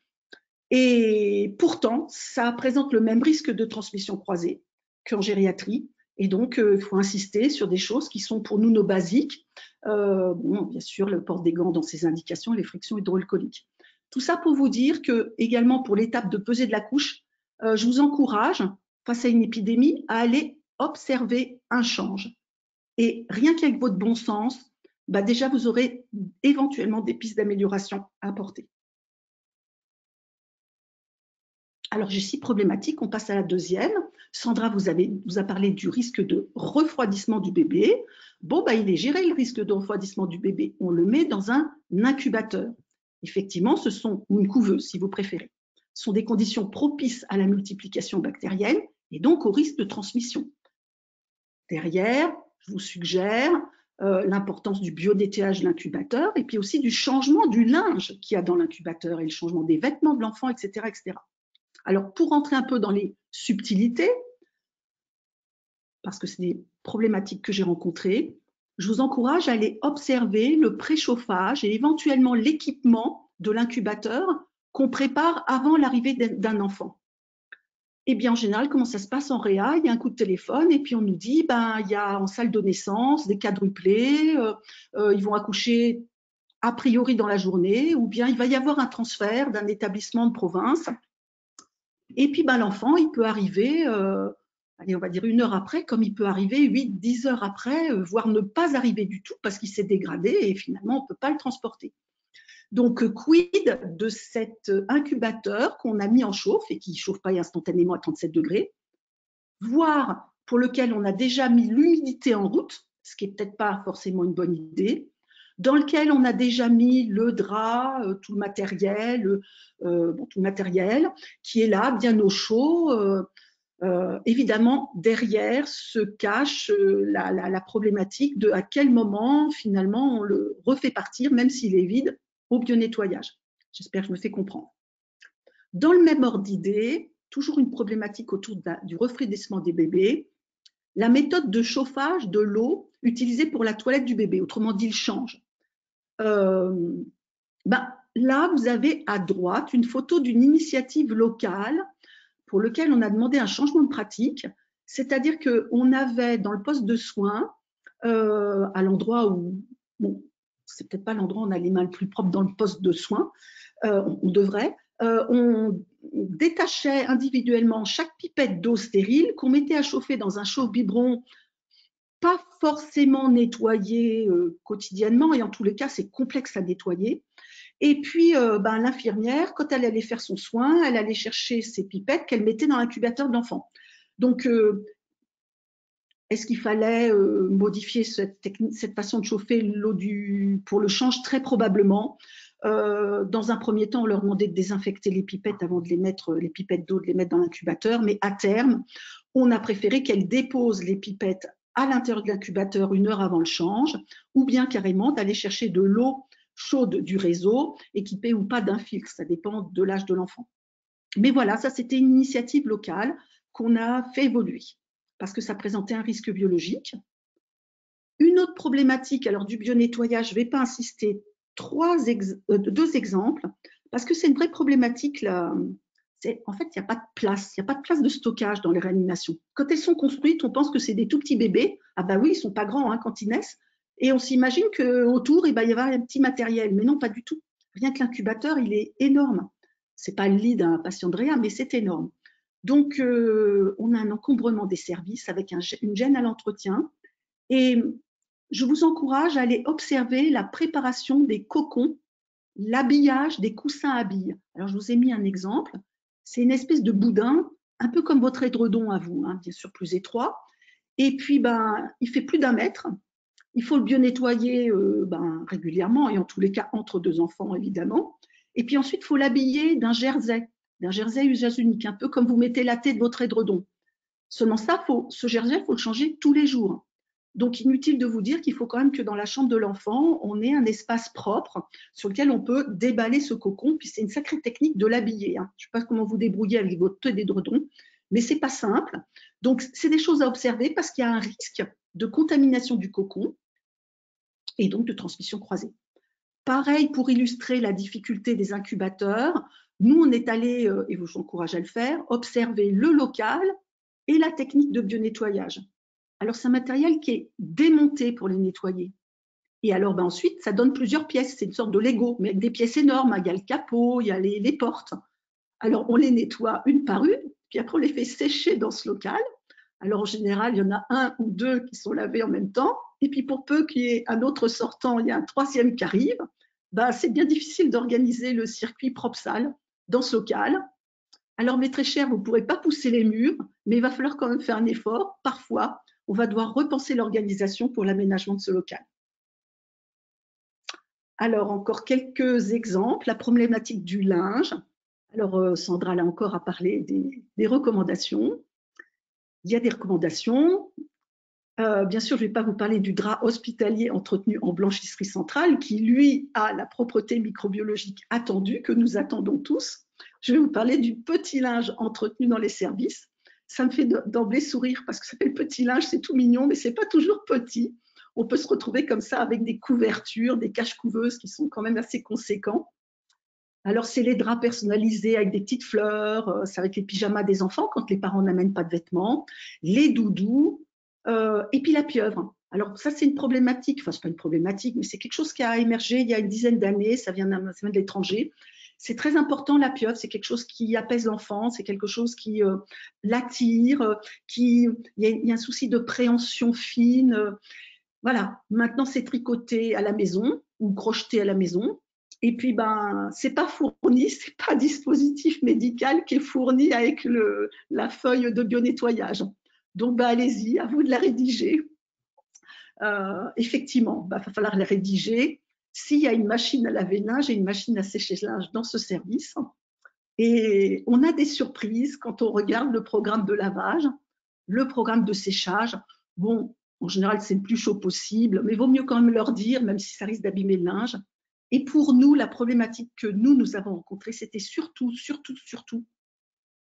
Et pourtant, ça présente le même risque de transmission croisée qu'en gériatrie. Et donc, il faut insister sur des choses qui sont pour nous nos basiques. Bien sûr, le port des gants dans ses indications, les frictions hydroalcooliques. Tout ça pour vous dire que, également pour l'étape de pesée de la couche, je vous encourage, face à une épidémie, à aller observer un change. Et rien qu'avec votre bon sens, déjà, vous aurez éventuellement des pistes d'amélioration à apporter. Alors, j'ai 6 problématiques, on passe à la deuxième. Sandra vous a parlé du risque de refroidissement du bébé. Bon, il est géré le risque de refroidissement du bébé. On le met dans un incubateur. Effectivement, ce sont, ou une couveuse si vous préférez. Ce sont des conditions propices à la multiplication bactérienne et donc au risque de transmission. Derrière, je vous suggère l'importance du bio-nettoyage de l'incubateur et puis aussi du changement du linge qu'il y a dans l'incubateur et le changement des vêtements de l'enfant, etc., etc. Alors, pour rentrer un peu dans les subtilités, parce que c'est des problématiques que j'ai rencontrées, je vous encourage à aller observer le préchauffage et éventuellement l'équipement de l'incubateur qu'on prépare avant l'arrivée d'un enfant. Eh bien, en général, comment ça se passe en réa? Il y a un coup de téléphone et puis on nous dit, il y a en salle de naissance des quadruplés, ils vont accoucher a priori dans la journée, ou bien il va y avoir un transfert d'un établissement de province. Et puis, l'enfant, il peut arriver, allez, on va dire 1 heure après, comme il peut arriver 8-10 heures après, voire ne pas arriver du tout parce qu'il s'est dégradé et finalement, on ne peut pas le transporter. Donc, quid de cet incubateur qu'on a mis en chauffe et qui ne chauffe pas instantanément à 37 degrés, voire pour lequel on a déjà mis l'humidité en route, ce qui n'est peut-être pas forcément une bonne idée, dans lequel on a déjà mis le drap, tout le matériel qui est là, bien au chaud. Évidemment, derrière se cache la problématique de à quel moment, finalement, on le refait partir, même s'il est vide, au bio-nettoyage. J'espère que je me fais comprendre. Dans le même ordre d'idée, toujours une problématique autour du refroidissement des bébés, la méthode de chauffage de l'eau utilisée pour la toilette du bébé, autrement dit le change. Là, vous avez à droite une photo d'une initiative locale pour laquelle on a demandé un changement de pratique, c'est-à-dire qu'on avait dans le poste de soins, à l'endroit où, c'est peut-être pas l'endroit où on a les mains le plus propre dans le poste de soins, on devrait, on détachait individuellement chaque pipette d'eau stérile qu'on mettait à chauffer dans un chauffe-biberon pas forcément nettoyer quotidiennement, et en tous les cas, c'est complexe à nettoyer. Et puis, l'infirmière, quand elle allait faire son soin, elle allait chercher ses pipettes qu'elle mettait dans l'incubateur de l'enfant. Donc, est-ce qu'il fallait modifier cette façon de chauffer l'eau pour le change? Très probablement. Dans un premier temps, on leur demandait de désinfecter les pipettes avant de les mettre, les pipettes d'eau, de les mettre dans l'incubateur. Mais à terme, on a préféré qu'elle dépose les pipettes à l'intérieur de l'incubateur 1 heure avant le change, ou bien carrément d'aller chercher de l'eau chaude du réseau, équipée ou pas d'un filtre. Ça dépend de l'âge de l'enfant. Mais voilà, ça, c'était une initiative locale qu'on a fait évoluer parce que ça présentait un risque biologique. Une autre problématique, alors du bio-nettoyage, je ne vais pas insister, 2 exemples, parce que c'est une vraie problématique là. En fait, il n'y a pas de place, il n'y a pas de place de stockage dans les réanimations. Quand elles sont construites, on pense que c'est des tout petits bébés. Ah bah oui, ils ne sont pas grands quand ils naissent. Et on s'imagine qu'autour, il va y avoir un petit matériel. Mais non, pas du tout. Rien que l'incubateur, il est énorme. Ce n'est pas le lit d'un patient de réa, mais c'est énorme. Donc, on a un encombrement des services avec une gêne à l'entretien. Et je vous encourage à aller observer la préparation des cocons, l'habillage des coussins à billes. Alors, je vous ai mis un exemple. C'est une espèce de boudin, un peu comme votre édredon à vous, bien sûr plus étroit. Et puis, il fait plus d'1 mètre. Il faut le bien nettoyer régulièrement, et en tous les cas entre 2 enfants, évidemment. Et puis ensuite, il faut l'habiller d'un jersey usage unique, un peu comme vous mettez la tête de votre édredon. Seulement ça, ce jersey, il faut le changer tous les jours. Donc, inutile de vous dire qu'il faut quand même que dans la chambre de l'enfant, on ait un espace propre sur lequel on peut déballer ce cocon. Puis c'est une sacrée technique de l'habiller. Je ne sais pas comment vous débrouillez avec votre tête d'édredon, mais ce n'est pas simple. Donc, c'est des choses à observer parce qu'il y a un risque de contamination du cocon et donc de transmission croisée. Pareil, pour illustrer la difficulté des incubateurs, nous, on est allé, et je vous encourage à le faire, observer le local et la technique de bio-nettoyage. Alors, c'est un matériel qui est démonté pour les nettoyer. Et alors, ensuite, ça donne plusieurs pièces. C'est une sorte de Lego, mais avec des pièces énormes. Il y a le capot, il y a les portes. Alors, on les nettoie une par une, puis après, on les fait sécher dans ce local. Alors, en général, il y en a 1 ou 2 qui sont lavés en même temps. Et puis, pour peu qu'il y ait un autre sortant, il y a un 3e qui arrive. C'est bien difficile d'organiser le circuit propre-salle dans ce local. Alors, mes très chers, vous ne pourrez pas pousser les murs, mais il va falloir quand même faire un effort. Parfois, on va devoir repenser l'organisation pour l'aménagement de ce local. Alors, encore quelques exemples. La problématique du linge. Alors, Sandra, là encore, a parlé des recommandations. Il y a des recommandations. Bien sûr, je ne vais pas vous parler du drap hospitalier entretenu en blanchisserie centrale qui, lui, a la propreté microbiologique attendue, que nous attendons tous. Je vais vous parler du petit linge entretenu dans les services. Ça me fait d'emblée sourire parce que ça fait le petit linge, c'est tout mignon, mais ce n'est pas toujours petit. On peut se retrouver comme ça avec des couvertures, des caches-couveuses qui sont quand même assez conséquents. Alors, c'est les draps personnalisés avec des petites fleurs, c'est avec les pyjamas des enfants quand les parents n'amènent pas de vêtements, les doudous, et puis la pieuvre. Alors, ça, c'est une problématique, enfin, ce n'est pas une problématique, mais c'est quelque chose qui a émergé il y a une dizaine d'années, ça vient de l'étranger. C'est très important, la pieuvre, c'est quelque chose qui apaise l'enfant, c'est quelque chose qui l'attire, il y a un souci de préhension fine. Voilà, maintenant, c'est tricoté à la maison ou crocheté à la maison. Et puis, c'est pas fourni, c'est pas un dispositif médical qui est fourni avec la feuille de bio-nettoyage. Donc, allez-y, à vous de la rédiger. Effectivement, va falloir la rédiger. S'il y a une machine à laver linge et une machine à sécher linge dans ce service. Et on a des surprises quand on regarde le programme de lavage, le programme de séchage. Bon, en général, c'est le plus chaud possible, mais il vaut mieux quand même leur dire, même si ça risque d'abîmer le linge. Et pour nous, la problématique que nous avons rencontrée, c'était surtout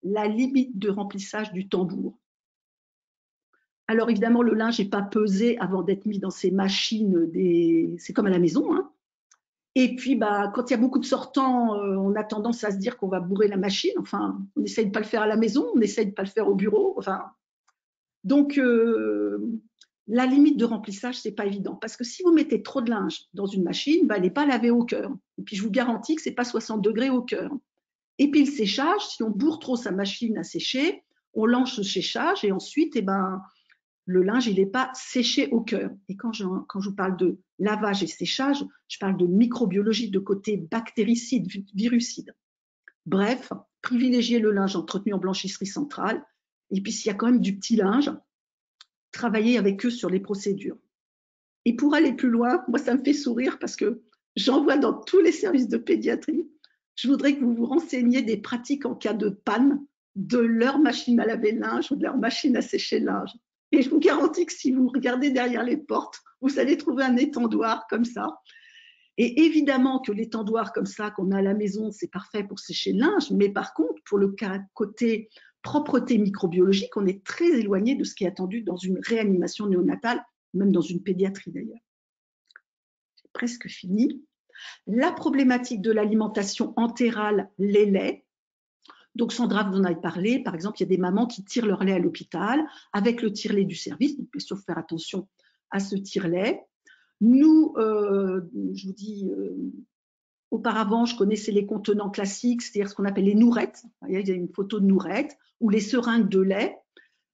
la limite de remplissage du tambour. Alors évidemment, le linge n'est pas pesé avant d'être mis dans ces machines, c'est comme à la maison. Et puis, quand il y a beaucoup de sortants, on a tendance à se dire qu'on va bourrer la machine. Enfin, on essaye de ne pas le faire à la maison, on essaye de ne pas le faire au bureau. Enfin, donc, la limite de remplissage, ce n'est pas évident. Parce que si vous mettez trop de linge dans une machine, elle n'est pas lavée au cœur. Et puis, je vous garantis que ce n'est pas 60 degrés au cœur. Et puis, le séchage, si on bourre trop sa machine à sécher, on lance le séchage et ensuite, le linge, il n'est pas séché au cœur. Et quand je vous parle de lavage et séchage, je parle de microbiologie, de côté bactéricide, virucide. Bref, privilégier le linge entretenu en blanchisserie centrale. Et puis, s'il y a quand même du petit linge, travailler avec eux sur les procédures. Et pour aller plus loin, moi, ça me fait sourire parce que j'en vois dans tous les services de pédiatrie. Je voudrais que vous vous renseigniez des pratiques en cas de panne de leur machine à laver le linge ou de leur machine à sécher le linge. Et je vous garantis que si vous regardez derrière les portes, vous allez trouver un étendoir comme ça. Et évidemment que l'étendoir comme ça qu'on a à la maison, c'est parfait pour sécher le linge, mais par contre, pour le côté propreté microbiologique, on est très éloigné de ce qui est attendu dans une réanimation néonatale, même dans une pédiatrie d'ailleurs. J'ai presque fini. La problématique de l'alimentation entérale, les laits. Donc Sandra, vous en avez parlé, par exemple, il y a des mamans qui tirent leur lait à l'hôpital avec le tire-lait du service, donc bien sûr faire attention à ce tire-lait. Nous, je vous dis, auparavant, je connaissais les contenants classiques, c'est-à-dire ce qu'on appelle les nourettes. Il y a une photo de nourette ou les seringues de lait.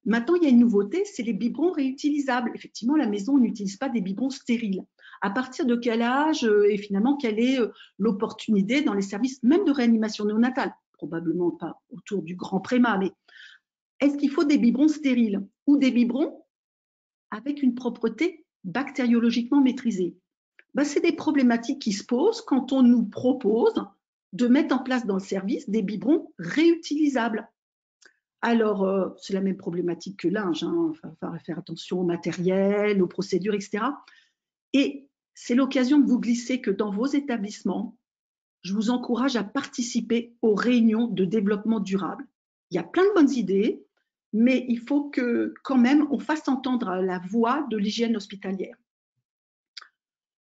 Maintenant, il y a une nouveauté, c'est les biberons réutilisables. Effectivement, à la maison, on n'utilise pas des biberons stériles. À partir de quel âge et finalement, quelle est l'opportunité dans les services même de réanimation néonatale? Probablement pas autour du grand préma, mais est-ce qu'il faut des biberons stériles ou des biberons avec une propreté bactériologiquement maîtrisée? C'est des problématiques qui se posent quand on nous propose de mettre en place dans le service des biberons réutilisables. Alors, c'est la même problématique que linge, hein. Enfin, faire attention au matériel, aux procédures, etc. Et c'est l'occasion de vous glisser que dans vos établissements, je vous encourage à participer aux réunions de développement durable. Il y a plein de bonnes idées, mais il faut que quand même on fasse entendre la voix de l'hygiène hospitalière.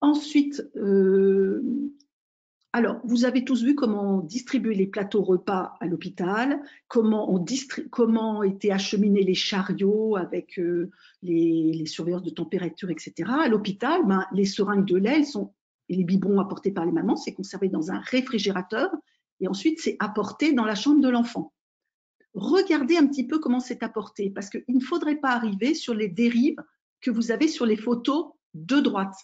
Ensuite, alors, vous avez tous vu comment on distribuait les plateaux repas à l'hôpital, comment étaient acheminés les chariots avec les surveillances de température, etc. À l'hôpital, les seringues de lait et les biberons apportés par les mamans, c'est conservé dans un réfrigérateur et ensuite c'est apporté dans la chambre de l'enfant. Regardez un petit peu comment c'est apporté parce qu'il ne faudrait pas arriver sur les dérives que vous avez sur les photos de droite.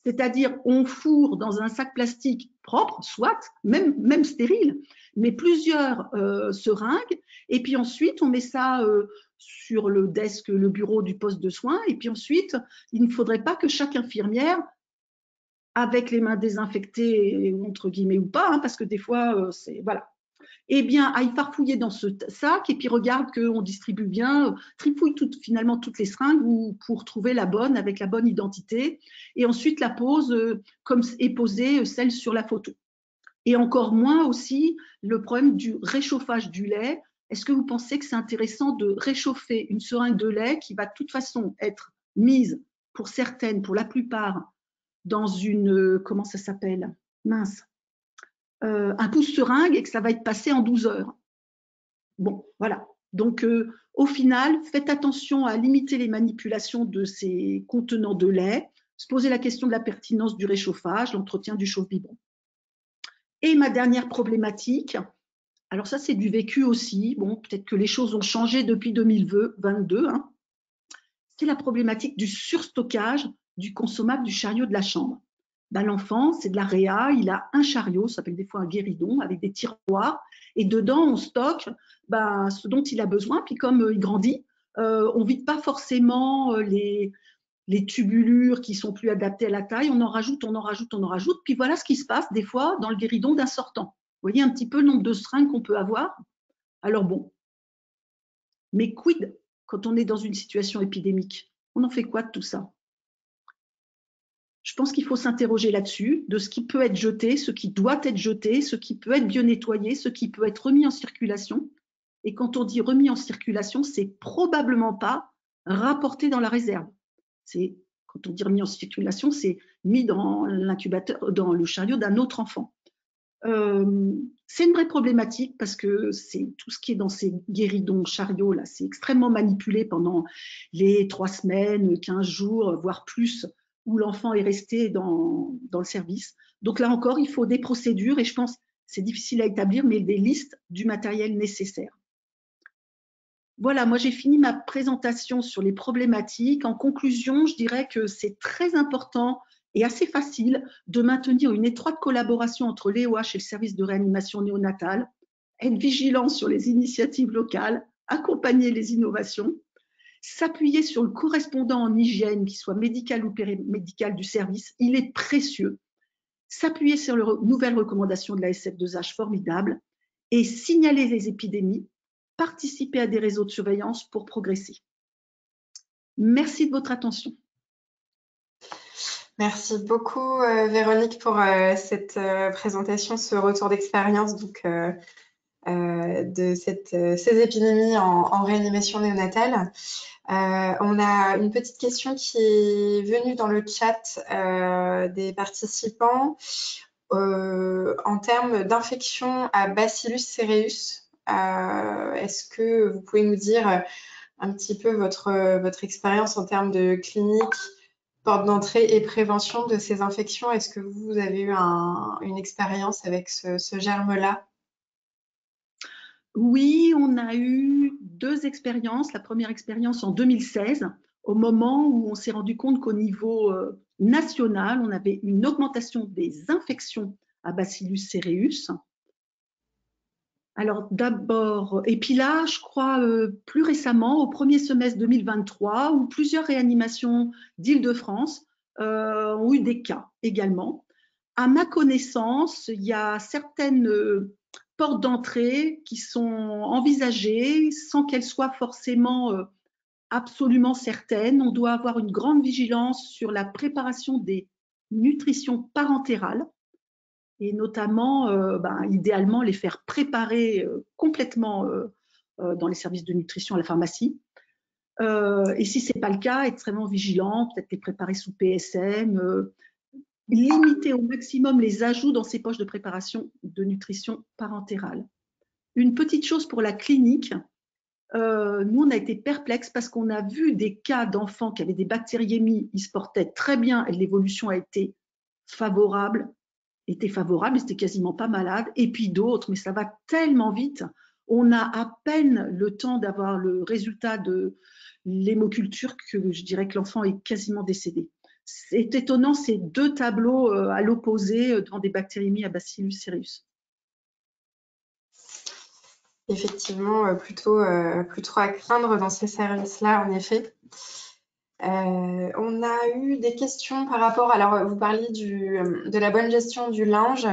C'est-à-dire on fourre dans un sac plastique propre, soit, même stérile, mais plusieurs seringues, et puis ensuite on met ça sur le desk, le bureau du poste de soins, et puis ensuite il ne faudrait pas que chaque infirmière, avec les mains désinfectées, entre guillemets ou pas, hein, parce que des fois, voilà, eh bien, aille farfouiller dans ce sac et puis regarde qu'on distribue bien, trifouille finalement toutes les seringues pour trouver la bonne avec la bonne identité et ensuite la pose comme est posée celle sur la photo. Et encore moins aussi le problème du réchauffage du lait. Est-ce que vous pensez que c'est intéressant de réchauffer une seringue de lait qui va de toute façon être mise pour certaines, pour la plupart, dans une, comment ça s'appelle? Mince. Un pouce-seringue et que ça va être passé en 12 heures. Bon, voilà. Donc, au final, faites attention à limiter les manipulations de ces contenants de lait, se poser la question de la pertinence du réchauffage, l'entretien du chauffe-biberon. Et ma dernière problématique, alors ça, c'est du vécu aussi. Bon, peut-être que les choses ont changé depuis 2022. Hein. C'est la problématique du surstockage du consommable du chariot de la chambre. L'enfant, c'est de la réa, il a un chariot, ça s'appelle des fois un guéridon, avec des tiroirs, et dedans, on stocke ce dont il a besoin, puis comme il grandit, on ne vide pas forcément les tubulures qui sont plus adaptées à la taille, on en rajoute, puis voilà ce qui se passe des fois dans le guéridon d'un sortant. Vous voyez un petit peu le nombre de seringues qu'on peut avoir. Alors bon, mais quid quand on est dans une situation épidémique? On en fait quoi de tout ça? Je pense qu'il faut s'interroger là-dessus, de ce qui peut être jeté, ce qui doit être jeté, ce qui peut être bien nettoyé, ce qui peut être remis en circulation. Et quand on dit remis en circulation, c'est probablement pas rapporté dans la réserve. Quand on dit remis en circulation, c'est mis dans l'incubateur, dans le chariot d'un autre enfant. C'est une vraie problématique parce que c'est tout ce qui est dans ces guéridons, chariots, là, c'est extrêmement manipulé pendant les 3 semaines, 15 jours, voire plus, où l'enfant est resté dans le service. Donc là encore, il faut des procédures et je pense, c'est difficile à établir, mais des listes du matériel nécessaire. Voilà, moi j'ai fini ma présentation sur les problématiques. En conclusion, je dirais que c'est très important et assez facile de maintenir une étroite collaboration entre l'EOH et le service de réanimation néonatale, être vigilant sur les initiatives locales, accompagner les innovations, s'appuyer sur le correspondant en hygiène, qu'il soit médical ou paramédical du service, il est précieux. S'appuyer sur les nouvelles recommandations de la SF2H formidables et signaler les épidémies, participer à des réseaux de surveillance pour progresser. Merci de votre attention. Merci beaucoup Véronique pour cette présentation, ce retour d'expérience de ces épidémies en réanimation néonatale. On a une petite question qui est venue dans le chat des participants en termes d'infection à Bacillus cereus. Est-ce que vous pouvez nous dire un petit peu votre expérience en termes de clinique, porte d'entrée et prévention de ces infections? Est-ce que vous avez eu une expérience avec ce germe-là? Oui, on a eu 2 expériences. La première expérience en 2016, au moment où on s'est rendu compte qu'au niveau national, on avait une augmentation des infections à Bacillus cereus. Alors d'abord, et puis là, je crois plus récemment, au premier semestre 2023, où plusieurs réanimations d'Île-de-France ont eu des cas également. À ma connaissance, il y a certaines portes d'entrée qui sont envisagées sans qu'elles soient forcément absolument certaines. On doit avoir une grande vigilance sur la préparation des nutritions parentérales et notamment, idéalement, les faire préparer complètement dans les services de nutrition à la pharmacie. Et si ce n'est pas le cas, extrêmement vigilant, peut-être les préparer sous PSM, limiter au maximum les ajouts dans ces poches de préparation de nutrition parentérale. Une petite chose pour la clinique, nous on a été perplexes parce qu'on a vu des cas d'enfants qui avaient des bactériémies, ils se portaient très bien et l'évolution a été favorable, ils étaient quasiment pas malades, et puis d'autres, mais ça va tellement vite, on a à peine le temps d'avoir le résultat de l'hémoculture que je dirais que l'enfant est quasiment décédé. C'est étonnant, ces 2 tableaux à l'opposé dans des bactériémies à Bacillus cereus. Effectivement, plutôt à craindre dans ces services-là, en effet. On a eu des questions par rapport, alors vous parliez de la bonne gestion du linge.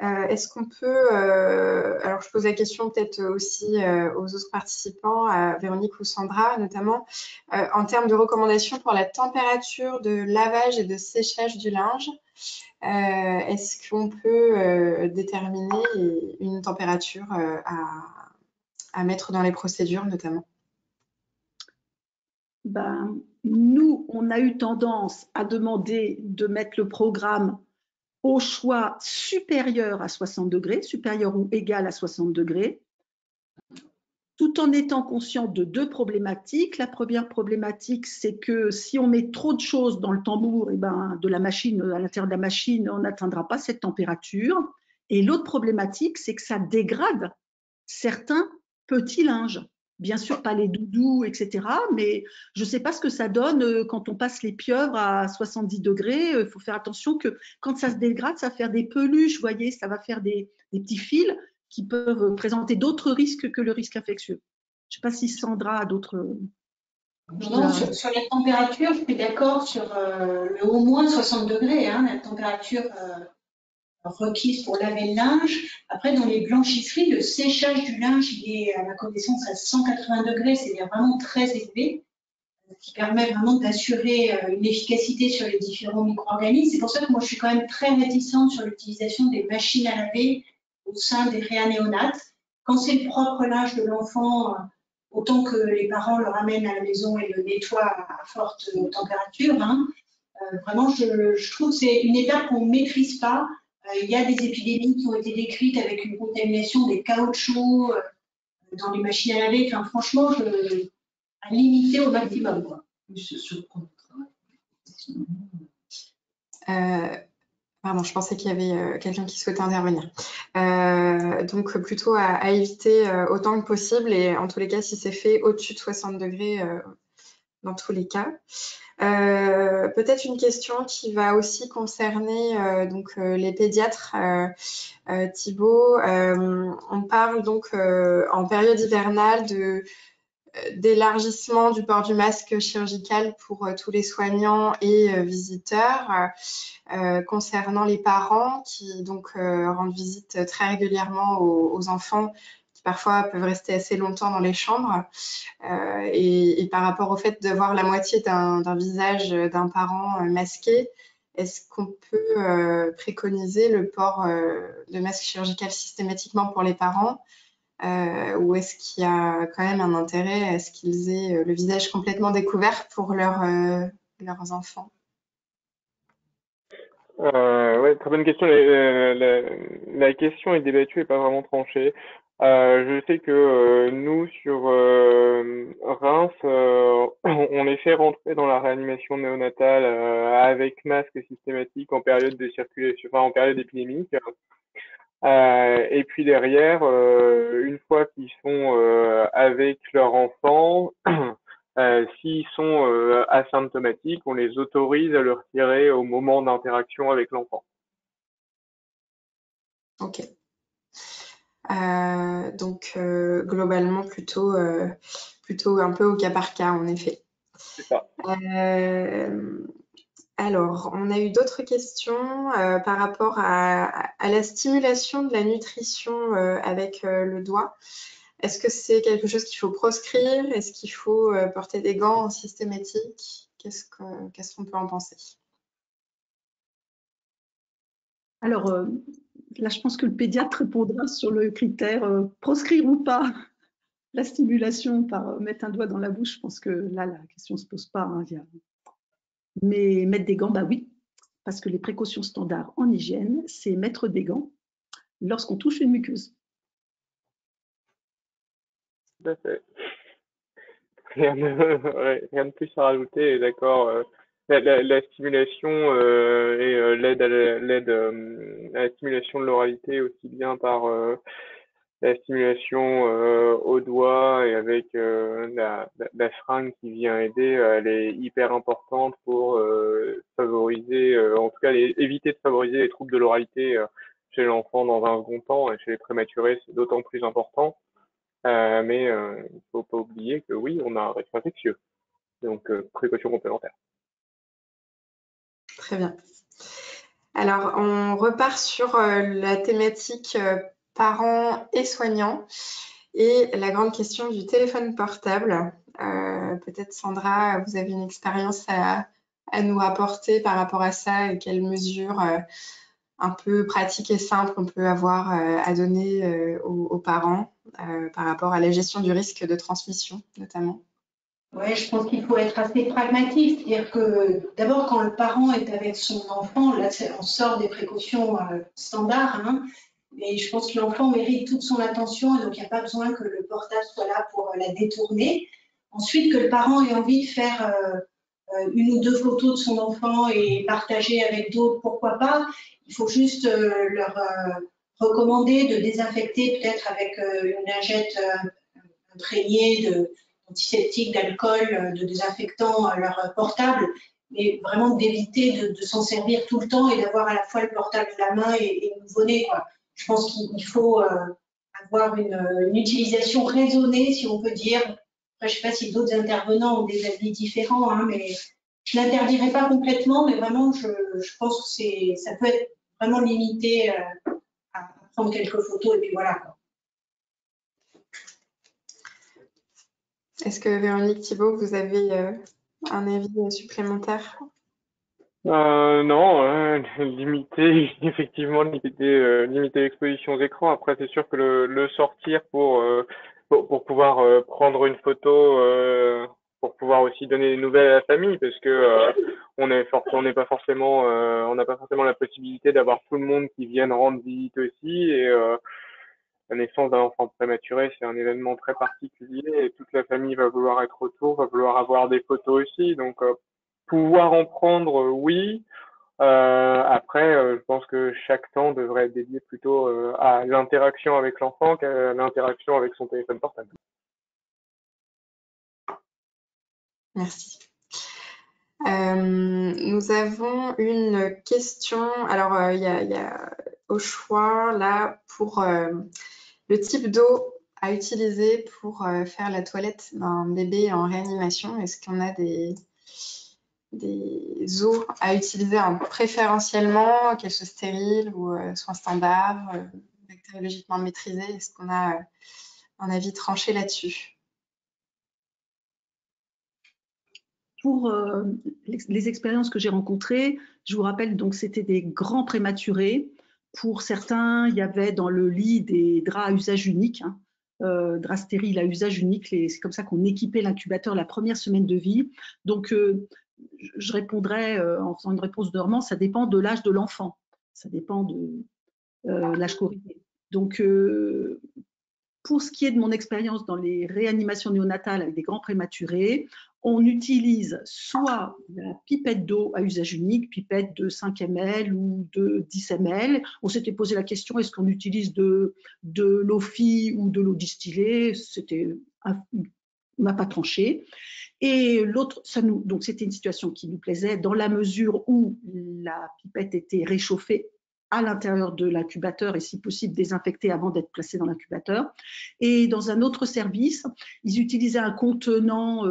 Est-ce qu'on peut, alors je pose la question peut-être aussi aux autres participants, à Véronique ou Sandra notamment, en termes de recommandations pour la température de lavage et de séchage du linge, est-ce qu'on peut déterminer une température à mettre dans les procédures notamment? Nous, on a eu tendance à demander de mettre le programme au choix supérieur à 60 degrés, supérieur ou égal à 60 degrés, tout en étant conscient de 2 problématiques. La première problématique, c'est que si on met trop de choses dans le tambour de la machine, à l'intérieur de la machine, on n'atteindra pas cette température. Et l'autre problématique, c'est que ça dégrade certains petits linges. Bien sûr, pas les doudous, etc. Mais je ne sais pas ce que ça donne quand on passe les pieuvres à 70 degrés. Il faut faire attention que quand ça se dégrade, ça va faire des peluches, vous voyez, ça va faire des petits fils qui peuvent présenter d'autres risques que le risque infectieux. Je ne sais pas si Sandra a d'autres... Non, sur la température, je suis d'accord sur le au moins 60 degrés, hein, la température requise pour laver le linge. Après, dans les blanchisseries, le séchage du linge, il est à ma connaissance à 180 degrés, c'est-à-dire vraiment très élevé, qui permet vraiment d'assurer une efficacité sur les différents micro-organismes. C'est pour ça que moi, je suis quand même très réticente sur l'utilisation des machines à laver au sein des réanéonates. Quand c'est le propre linge de l'enfant, autant que les parents le ramènent à la maison et le nettoient à forte température. Hein. Vraiment, je trouve que c'est une étape qu'on ne maîtrise pas. Il y a des épidémies qui ont été décrites avec une contamination des caoutchoucs dans les machines à laver. Enfin, franchement, à limiter au maximum. Quoi. Pardon, je pensais qu'il y avait quelqu'un qui souhaitait intervenir. Donc, plutôt à éviter autant que possible et en tous les cas, si c'est fait au-dessus de 60 degrés, dans tous les cas. Peut-être une question qui va aussi concerner les pédiatres. Thibaut, on parle donc en période hivernale d'élargissement du port du masque chirurgical pour tous les soignants et visiteurs. Concernant les parents qui donc rendent visite très régulièrement aux enfants qui parfois peuvent rester assez longtemps dans les chambres et par rapport au fait de voir la moitié d'un visage d'un parent masqué, est-ce qu'on peut préconiser le port de masque chirurgical systématiquement pour les parents ou est-ce qu'il y a quand même un intérêt à ce qu'ils aient le visage complètement découvert pour leurs enfants? Ouais, très bonne question. La question est débattue et pas vraiment tranchée. Je sais que nous, sur Reims, on les fait rentrer dans la réanimation néonatale avec masque systématique en période de circulation, enfin en période épidémique. Et puis derrière, une fois qu'ils sont avec leur enfant, s'ils sont asymptomatiques, on les autorise à le retirer au moment d'interaction avec l'enfant. Ok. Donc globalement plutôt un peu au cas par cas en effet. C'est ça. Alors, on a eu d'autres questions par rapport à la stimulation de la nutrition avec le doigt. Est-ce que c'est quelque chose qu'il faut proscrire? Est-ce qu'il faut porter des gants en systématique? Qu'est-ce qu'on peut en penser? Alors, là, je pense que le pédiatre répondra sur le critère proscrire ou pas la stimulation par mettre un doigt dans la bouche. Je pense que là, la question ne se pose pas. Hein, mais mettre des gants, bah oui, parce que les précautions standards en hygiène, c'est mettre des gants lorsqu'on touche une muqueuse. Tout à fait. Rien de plus à rajouter, d'accord. La stimulation et l'aide à la stimulation de l'oralité aussi bien par la stimulation au doigt et avec la seringue qui vient aider, elle est hyper importante pour favoriser, en tout cas éviter de favoriser les troubles de l'oralité chez l'enfant dans un second temps et chez les prématurés c'est d'autant plus important. Mais il ne faut pas oublier que oui, on a un risque infectieux. Donc, précaution complémentaire. Très bien. Alors, on repart sur la thématique parents et soignants et la grande question du téléphone portable. Peut-être Sandra, vous avez une expérience à nous rapporter par rapport à ça et quelles mesures un peu pratiques et simples on peut avoir à donner aux parents par rapport à la gestion du risque de transmission notamment. Oui, je pense qu'il faut être assez pragmatique. C'est-à-dire que d'abord, quand le parent est avec son enfant, là, on sort des précautions standards, hein, mais je pense que l'enfant mérite toute son attention et donc il n'y a pas besoin que le portable soit là pour la détourner. Ensuite, que le parent ait envie de faire une ou deux photos de son enfant et partager avec d'autres, pourquoi pas. Il faut juste leur recommander de désinfecter peut-être avec une lingette imprégnée d'antiseptique, d'alcool, de désinfectant leur portable, mais vraiment d'éviter de s'en servir tout le temps et d'avoir à la fois le portable à la main et le nouveau-né. Je pense qu'il faut avoir une utilisation raisonnée, si on peut dire. Après, je ne sais pas si d'autres intervenants ont des avis différents, hein, mais je ne l'interdirai pas complètement, mais vraiment, je pense que ça peut être vraiment limité à prendre quelques photos et puis voilà. Est-ce que Véronique Thibault, vous avez un avis supplémentaire? Non, limiter l'exposition aux écrans. Après, c'est sûr que le sortir pour pouvoir prendre une photo, pour pouvoir aussi donner des nouvelles à la famille, parce que on n'est pas forcément, on n'a pas forcément la possibilité d'avoir tout le monde qui vienne rendre visite aussi. Et la naissance d'un enfant prématuré, c'est un événement très particulier et toute la famille va vouloir être autour, va vouloir avoir des photos aussi. Donc pouvoir en prendre, oui. Après, je pense que chaque temps devrait être dédié plutôt à l'interaction avec l'enfant qu'à l'interaction avec son téléphone portable. Merci. Nous avons une question. Alors, il y a au choix là pour le type d'eau à utiliser pour faire la toilette d'un bébé en réanimation. Est-ce qu'on a des eaux à utiliser préférentiellement, qu'elles soient stériles ou soient standards, bactériologiquement maîtrisées? Est-ce qu'on a un avis tranché là-dessus? Pour les expériences que j'ai rencontrées, je vous rappelle, donc c'était des grands prématurés. Pour certains, il y avait dans le lit des draps à usage unique, hein, draps stériles à usage unique. C'est comme ça qu'on équipait l'incubateur la première semaine de vie. Donc, je répondrais en faisant une réponse de Normand, ça dépend de l'âge de l'enfant. Ça dépend de l'âge corrigé. Donc, pour ce qui est de mon expérience dans les réanimations néonatales avec des grands prématurés, on utilise soit la pipette d'eau à usage unique, pipette de 5 ml ou de 10 ml. On s'était posé la question, est-ce qu'on utilise de l'OFI ou de l'eau distillée? On n'a pas tranché. Et l'autre, donc c'était une situation qui nous plaisait dans la mesure où la pipette était réchauffée à l'intérieur de l'incubateur et si possible désinfectée avant d'être placée dans l'incubateur. Et dans un autre service, ils utilisaient un contenant,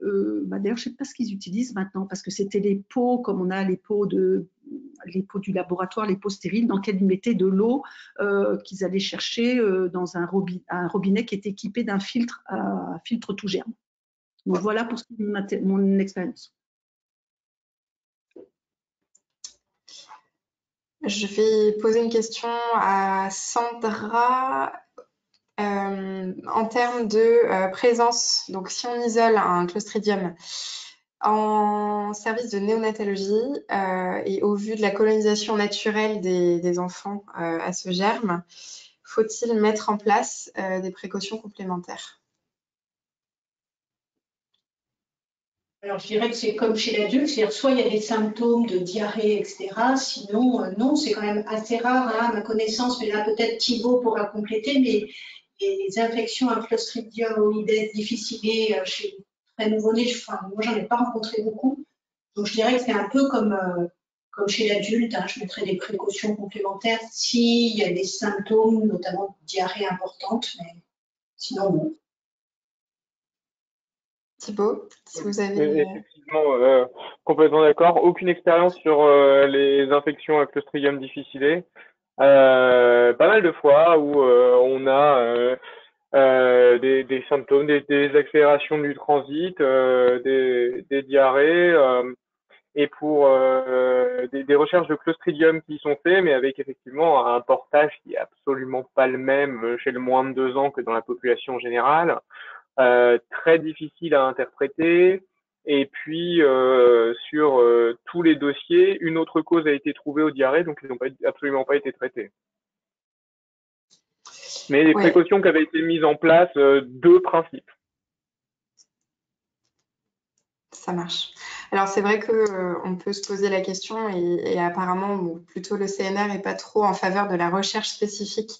d'ailleurs je ne sais pas ce qu'ils utilisent maintenant parce que c'était les pots, comme on a les pots du laboratoire, les pots stériles dans lesquels ils mettaient de l'eau qu'ils allaient chercher dans un robinet qui était équipé d'un filtre tout germe. Donc voilà pour mon expérience. Je vais poser une question à Sandra en termes de présence. Donc, si on isole un Clostridium en service de néonatologie et au vu de la colonisation naturelle des enfants à ce germe, faut-il mettre en place des précautions complémentaires? Alors, je dirais que c'est comme chez l'adulte, c'est-à-dire soit il y a des symptômes de diarrhée, etc. Sinon, non, c'est quand même assez rare, hein, à ma connaissance, mais là, peut-être Thibaut pourra compléter, mais les infections à Clostridium oides difficile chez très nouveau-nés, moi, j'en ai pas rencontré beaucoup. Donc, je dirais que c'est un peu comme chez l'adulte, hein, je mettrais des précautions complémentaires s'il y a des symptômes, notamment de diarrhée importante, mais sinon, non. Thibaut, si vous avez... Effectivement, complètement d'accord. Aucune expérience sur les infections à Clostridium difficile. Pas mal de fois où on a des symptômes, des accélérations du transit, des diarrhées, et pour des recherches de Clostridium qui sont faites, mais avec effectivement un portage qui est absolument pas le même chez le moins de 2 ans que dans la population générale. Très difficile à interpréter. Et puis, sur tous les dossiers, une autre cause a été trouvée aux diarrhées, donc ils n'ont absolument pas été traités. Mais les précautions qui avaient été mises en place, 2 principes. Ça marche. Alors, c'est vrai qu'on peut se poser la question et apparemment, plutôt le CNR n'est pas trop en faveur de la recherche spécifique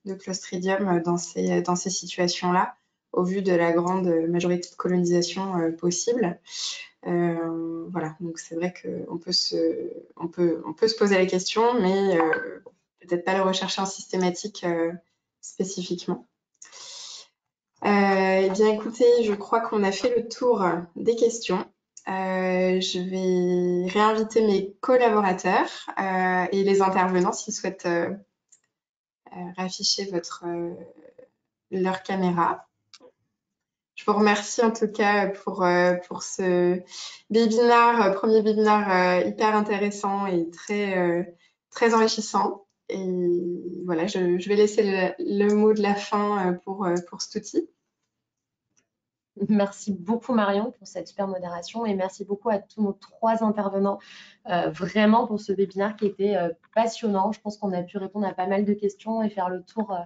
de Clostridium dans ces situations-là, au vu de la grande majorité de colonisation possible. Voilà, donc c'est vrai qu'on peut se poser la question, mais peut-être pas le rechercher en systématique spécifiquement. Eh bien, écoutez, je crois qu'on a fait le tour des questions. Je vais réinviter mes collaborateurs et les intervenants s'ils souhaitent réafficher leur caméra. Je vous remercie en tout cas pour ce webinaire, premier webinaire hyper intéressant et très enrichissant. Et voilà, je vais laisser le mot de la fin pour cet outil. Merci beaucoup Marion pour cette super modération et merci beaucoup à tous nos 3 intervenants vraiment pour ce webinaire qui était passionnant. Je pense qu'on a pu répondre à pas mal de questions et faire le tour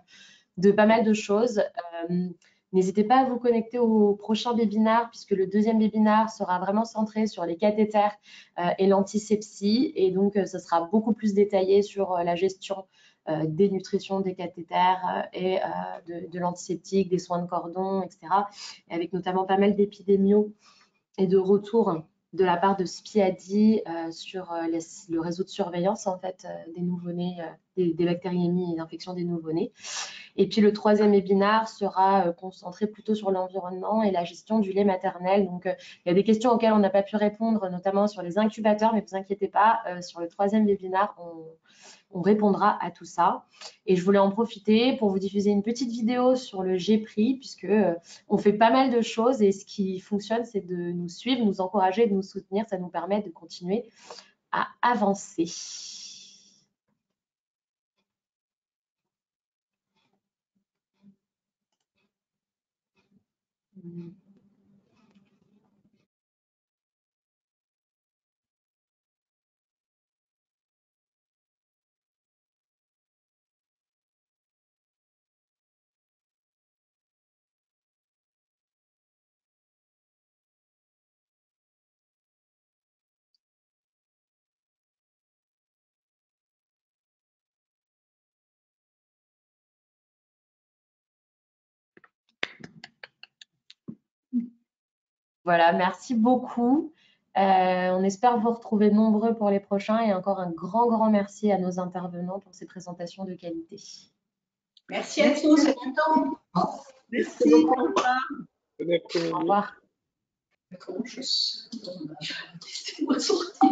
de pas mal de choses. N'hésitez pas à vous connecter au prochain webinaire puisque le deuxième webinaire sera vraiment centré sur les cathéters et l'antisepsie. Et donc, ce sera beaucoup plus détaillé sur la gestion des nutritions, des cathéters et de l'antiseptique, des soins de cordon, etc. Et avec notamment pas mal d'épidémios et de retours de la part de Spiadi sur le réseau de surveillance en fait, des nouveau-nés, des bactériémies et d'infections des nouveau-nés. Et puis le troisième webinaire sera concentré plutôt sur l'environnement et la gestion du lait maternel. Donc il y a des questions auxquelles on n'a pas pu répondre, notamment sur les incubateurs, mais ne vous inquiétez pas, sur le troisième webinaire, on répondra à tout ça. Et je voulais en profiter pour vous diffuser une petite vidéo sur le GPRI, puisque on fait pas mal de choses et ce qui fonctionne, c'est de nous suivre, nous encourager, de nous soutenir. Ça nous permet de continuer à avancer. Voilà, merci beaucoup. On espère vous retrouver nombreux pour les prochains et encore un grand merci à nos intervenants pour ces présentations de qualité. Merci à tous, à bientôt. Merci, au revoir. Bon après-midi. Au revoir. Comment je... Laissez-moi sortir.